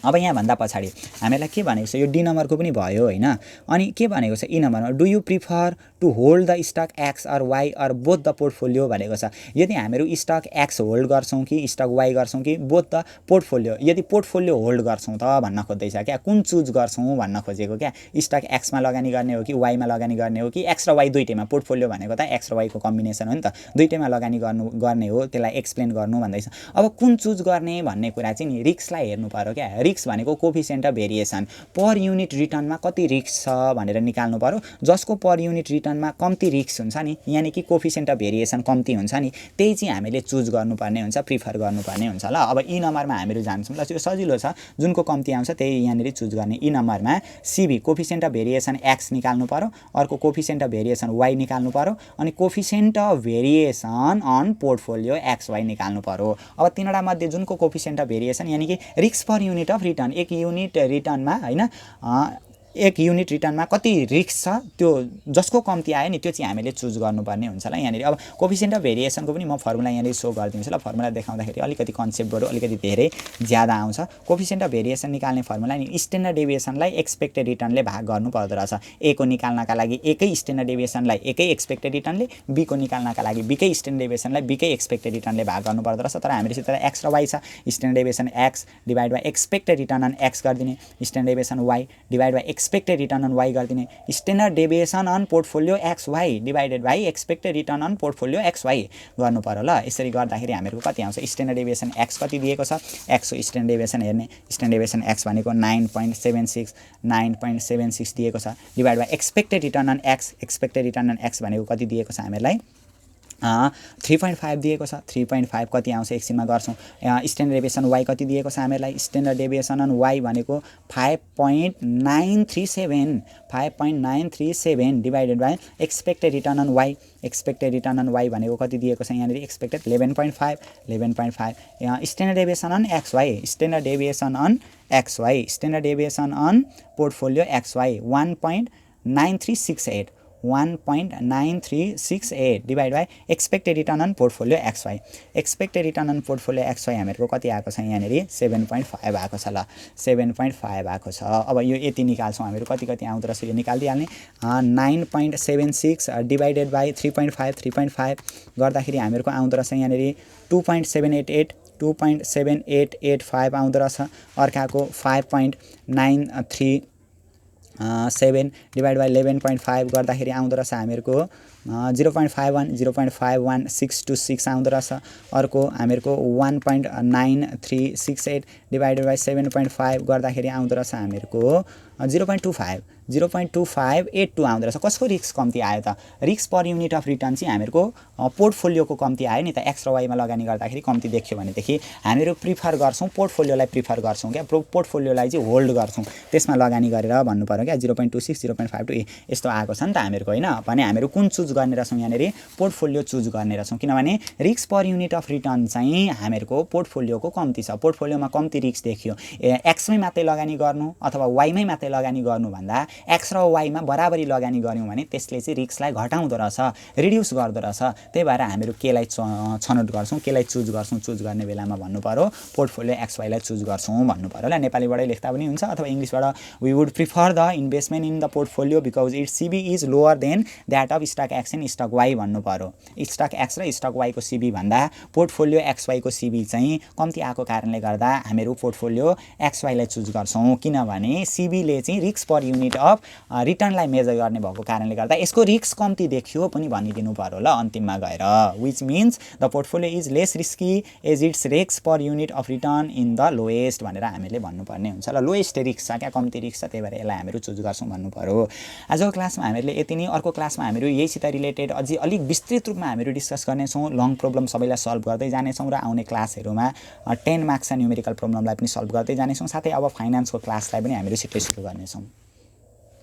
[SPEAKER 1] अब यहाँ भन्दा पछाडी हामीलाई के भनेको छ यो डी नम्बरको पनि भयो हैन अनि के भनेको छ ई नम्बरमा do you prefer to hold the stock X or Y or both the portfolio भनेको छ यदि हामीहरू स्टक एक्स होल्ड गर्छौं कि स्टक वाई गर्छौं कि बोथ द पोर्टफोलियो यदि पोर्टफोलियो होल्ड गर्छौं त भन्न खोज्दैछ क्या कुन चुज गर्छौं भन्न खोजेको क्या स्टक एक्स मा लगानी गर्ने हो कि वाई मा लगानी गर्ने हो कि एक्स र वाई दुईटैमा पोर्टफोलियो भनेको त एक्स र वाई को कम्बिनेसन हो नि त दुईटैमा लगानी गर्ने हो त्यसलाई एक्सप्लेन गर्नु भन्दैछ अब कुन चुज गर्ने भन्ने कुरा चाहिँ नि रिस्कलाई हेर्नु पर्यो क्या रिस्क भनेको coefficient of variation per unit रिटर्नमा कति रिस्क छ भनेर निकाल्नु पर्यो जसको पर युनिट रिटर्नमा कम्ती रिस्क हुन्छ नि यानी कि कोफिसिएन्ट अफ भेरिएसन कम्ती हुन्छ नि त्यही चाहिँ हामीले चुज गर्नुपर्ने हुन्छ प्रिफर गर्नुपर्ने हुन्छ ल अब ई नम्बरमा हामीहरू जान्छौं ल त्यो सजिलो छ जुनको कम्ती आउँछ त्यही यहाँनेरि चुज गर्ने ई नम्बरमा CB coefficient of variation x निकाल्नु पर्यो अर्को कोफिसिएन्ट अफ भेरिएसन वाई निकाल्नु पर्यो अनि coefficient of variation on portfolio X Y निकाल्नु पर्यो अब तीनवटा मध्ये जुनको कोफिसिएन्ट अफ भेरिएसन यानी कि risk per unit of return एक युनिट रिटर्नमा हैन एक युनिट रिटर्नमा कति रिस्क छ त्यो जसको कम्ती आयो नि त्यो चाहिँ हामीले चुज गर्नुपर्ने हुन्छ ल यहाँनेरि अब कोफिसिएन्ट अफ भेरिएसनको पनि म फर्मुला यहाँनेरि सो गरिदिन्छु ल फर्मुला देखाउँदाखेरि अलिकति कन्सेप्टहरु अलिकति धेरै ज्यादा आउँछ कोफिसिएन्ट अफ भेरिएसन निकाल्ने फर्मुला नि स्ट्यान्डर्ड डेभिएसनलाई एक्सपेक्टेड रिटर्नले भाग गर्नु पर्दो रहेछ ए को निकाल्नका लागि एकै स्ट्यान्डर्ड डेभिएसनलाई एकै एक्सपेक्टेड रिटर्नले बी को निकाल्नका लागि बीकै स्ट्यान्डर्ड डेभिएसनलाई बीकै एक्सपेक्टेड रिटर्नले भाग गर्नु पर्दो रहेछ तर हामीसित एक्स र वाई छ standard deviation X divide by expected return on X गर्दिने standard deviation Y divide by expected return on Y गरिदिने standard deviation on portfolio X Y divided by expected return on portfolio X Y गर्नु पर्यो ल यसरी गर्दाखेरि हामीहरूको कति आउँछ स्ट्यान्डर्ड डेभिएसन एक्स कति दिएको छ एक्स को स्ट्यान्डर्ड डेभिएसन हेर्ने स्ट्यान्डर्ड डेभिएसन एक्स भनेको 9.76 दिएको छ divide by expected return on X भनेको कति दिएको छ हामीलाई 3.5 दिएको छ 3.5 कति आउँछ एकछिनमा गर्छौँ स्ट्यान्डर्ड डेभिएसन y कति दिएको छ हामीलाई स्ट्यान्डर्ड डेभिएसन अन y भनेको 5.937 divided by expected return on y expected return on y भनेको कति दिएको छ यहाँनिर expected 11.5 standard deviation on xy standard deviation on xy standard deviation on portfolio xy 1.9368 divide by expected return on portfolio xy expected return on portfolio xy हामीहरूको कति आएको छ यहाँनिर 7.5 आएको छ ल 7.5 आएको छ अब यो यति निकाल्छौँ हामीहरू कति कति आउँदो रहेछ यो निकालिदिइहाल्ने 9.76 डिभाइडेड बाई 3.5 गर्दाखेरि हामीहरूको आउँदो रहेछ यहाँनिर 2.788 आउँदो रहेछ अर्काको 5.937 डिभाइड बाई 11.5 गर्दाखेरि आउँदो रहेछ हामीहरूको 0.51 आउँदो रहेछ अर्को हामीहरूको 1.9368 डिभाइडेड बाई 7.5 गर्दाखेरि आउँदो रहेछ हामीहरूको 0.2582 आउँदो रहेछ कसको रिस्क कम्ती आयो त risk per unit of return चाहिँ हामीहरूको पोर्टफोलियोको कम्ती आयो नि त एक्स र वाईमा लगानी गर्दाखेरि कम्ती देखियो भनेदेखि हामीहरू प्रिफर गर्छौँ पोर्टफोलियोलाई प्रिफर गर्छौँ क्या पोर्टफोलियोलाई चाहिँ होल्ड गर्छौँ त्यसमा लगानी गरेर भन्नु पर्यो क्या 0.26 0.52 यस्तो आएको छ नि त हामीहरूको होइन भने हामीहरू कुन चुज गर्ने रहेछौँ यहाँनिर पोर्टफोलियो चुज गर्ने रहेछौँ किनभने risk per unit of return चाहिँ हामीहरूको पोर्टफोलियोको कम्ती छ पोर्टफोलियोमा कम्ती रिस्क देखियो एक्समै मात्रै लगानी गर्नु अथवा वाईमै मात्रै लगानी गर्नु भन्दा एक्स र वाईमा बराबरी लगानी गऱ्यौँ भने त्यसले चाहिँ रिस्कलाई घटाउँदो रहेछ रिड्युस गर्दो रहेछ त्यही भएर हामीहरू केलाई छनौट गर्छौँ केलाई चुज गर्छौँ चुज गर्ने बेलामा भन्नु पर्यो पोर्टफोलियो एक्स वाईलाई चुज गर्छौँ भन्नु पर्यो ल नेपालीबाटै लेख्दा पनि हुन्छ अथवा इङ्ग्लिसबाट we would prefer the investment in the portfolio because it's CV is lower than that of stock X and stock Y भन्नु पर्यो स्टक एक्स र स्टक वाईको सिबी भन्दा पोर्टफोलियो एक्स वाईको सिबी चाहिँ कम्ती आएको कारणले गर्दा हामीहरू पोर्टफोलियो एक्स वाईलाई चुज गर्छौँ किनभने सिबीले चाहिँ रिस्क पर युनिट अफ रिटर्नलाई मेजर गर्ने भएको कारणले गर्दा यसको रिस्क कम्ती देखियो पनि भनिदिनु पर्यो ल अन्तिममा गएर which means the portfolio is less risky as its risk per unit of return in the lowest भनेर हामीले भन्नुपर्ने हुन्छ ल लोएस्ट रिस्क छ क्या कम्ती रिस्क छ त्यही भएर यसलाई हामीहरू चुज गर्छौँ भन्नु पर्यो आजको क्लासमा हामीले यति नै अर्को क्लासमा हामीहरू यहीसित रिलेटेड अझै अलिक विस्तृत रूपमा हामीहरू डिस्कस गर्नेछौँ लङ प्रब्लम सबैलाई सल्भ गर्दै जानेछौँ र आउने क्लासहरूमा 10 मार्क्सका न्युमेरिकल प्रब्लमलाई पनि सल्भ गर्दै जानेछौँ साथै अब फाइनान्सको क्लासलाई पनि हामीहरू छिट्टै सुरु गर्नेछौँ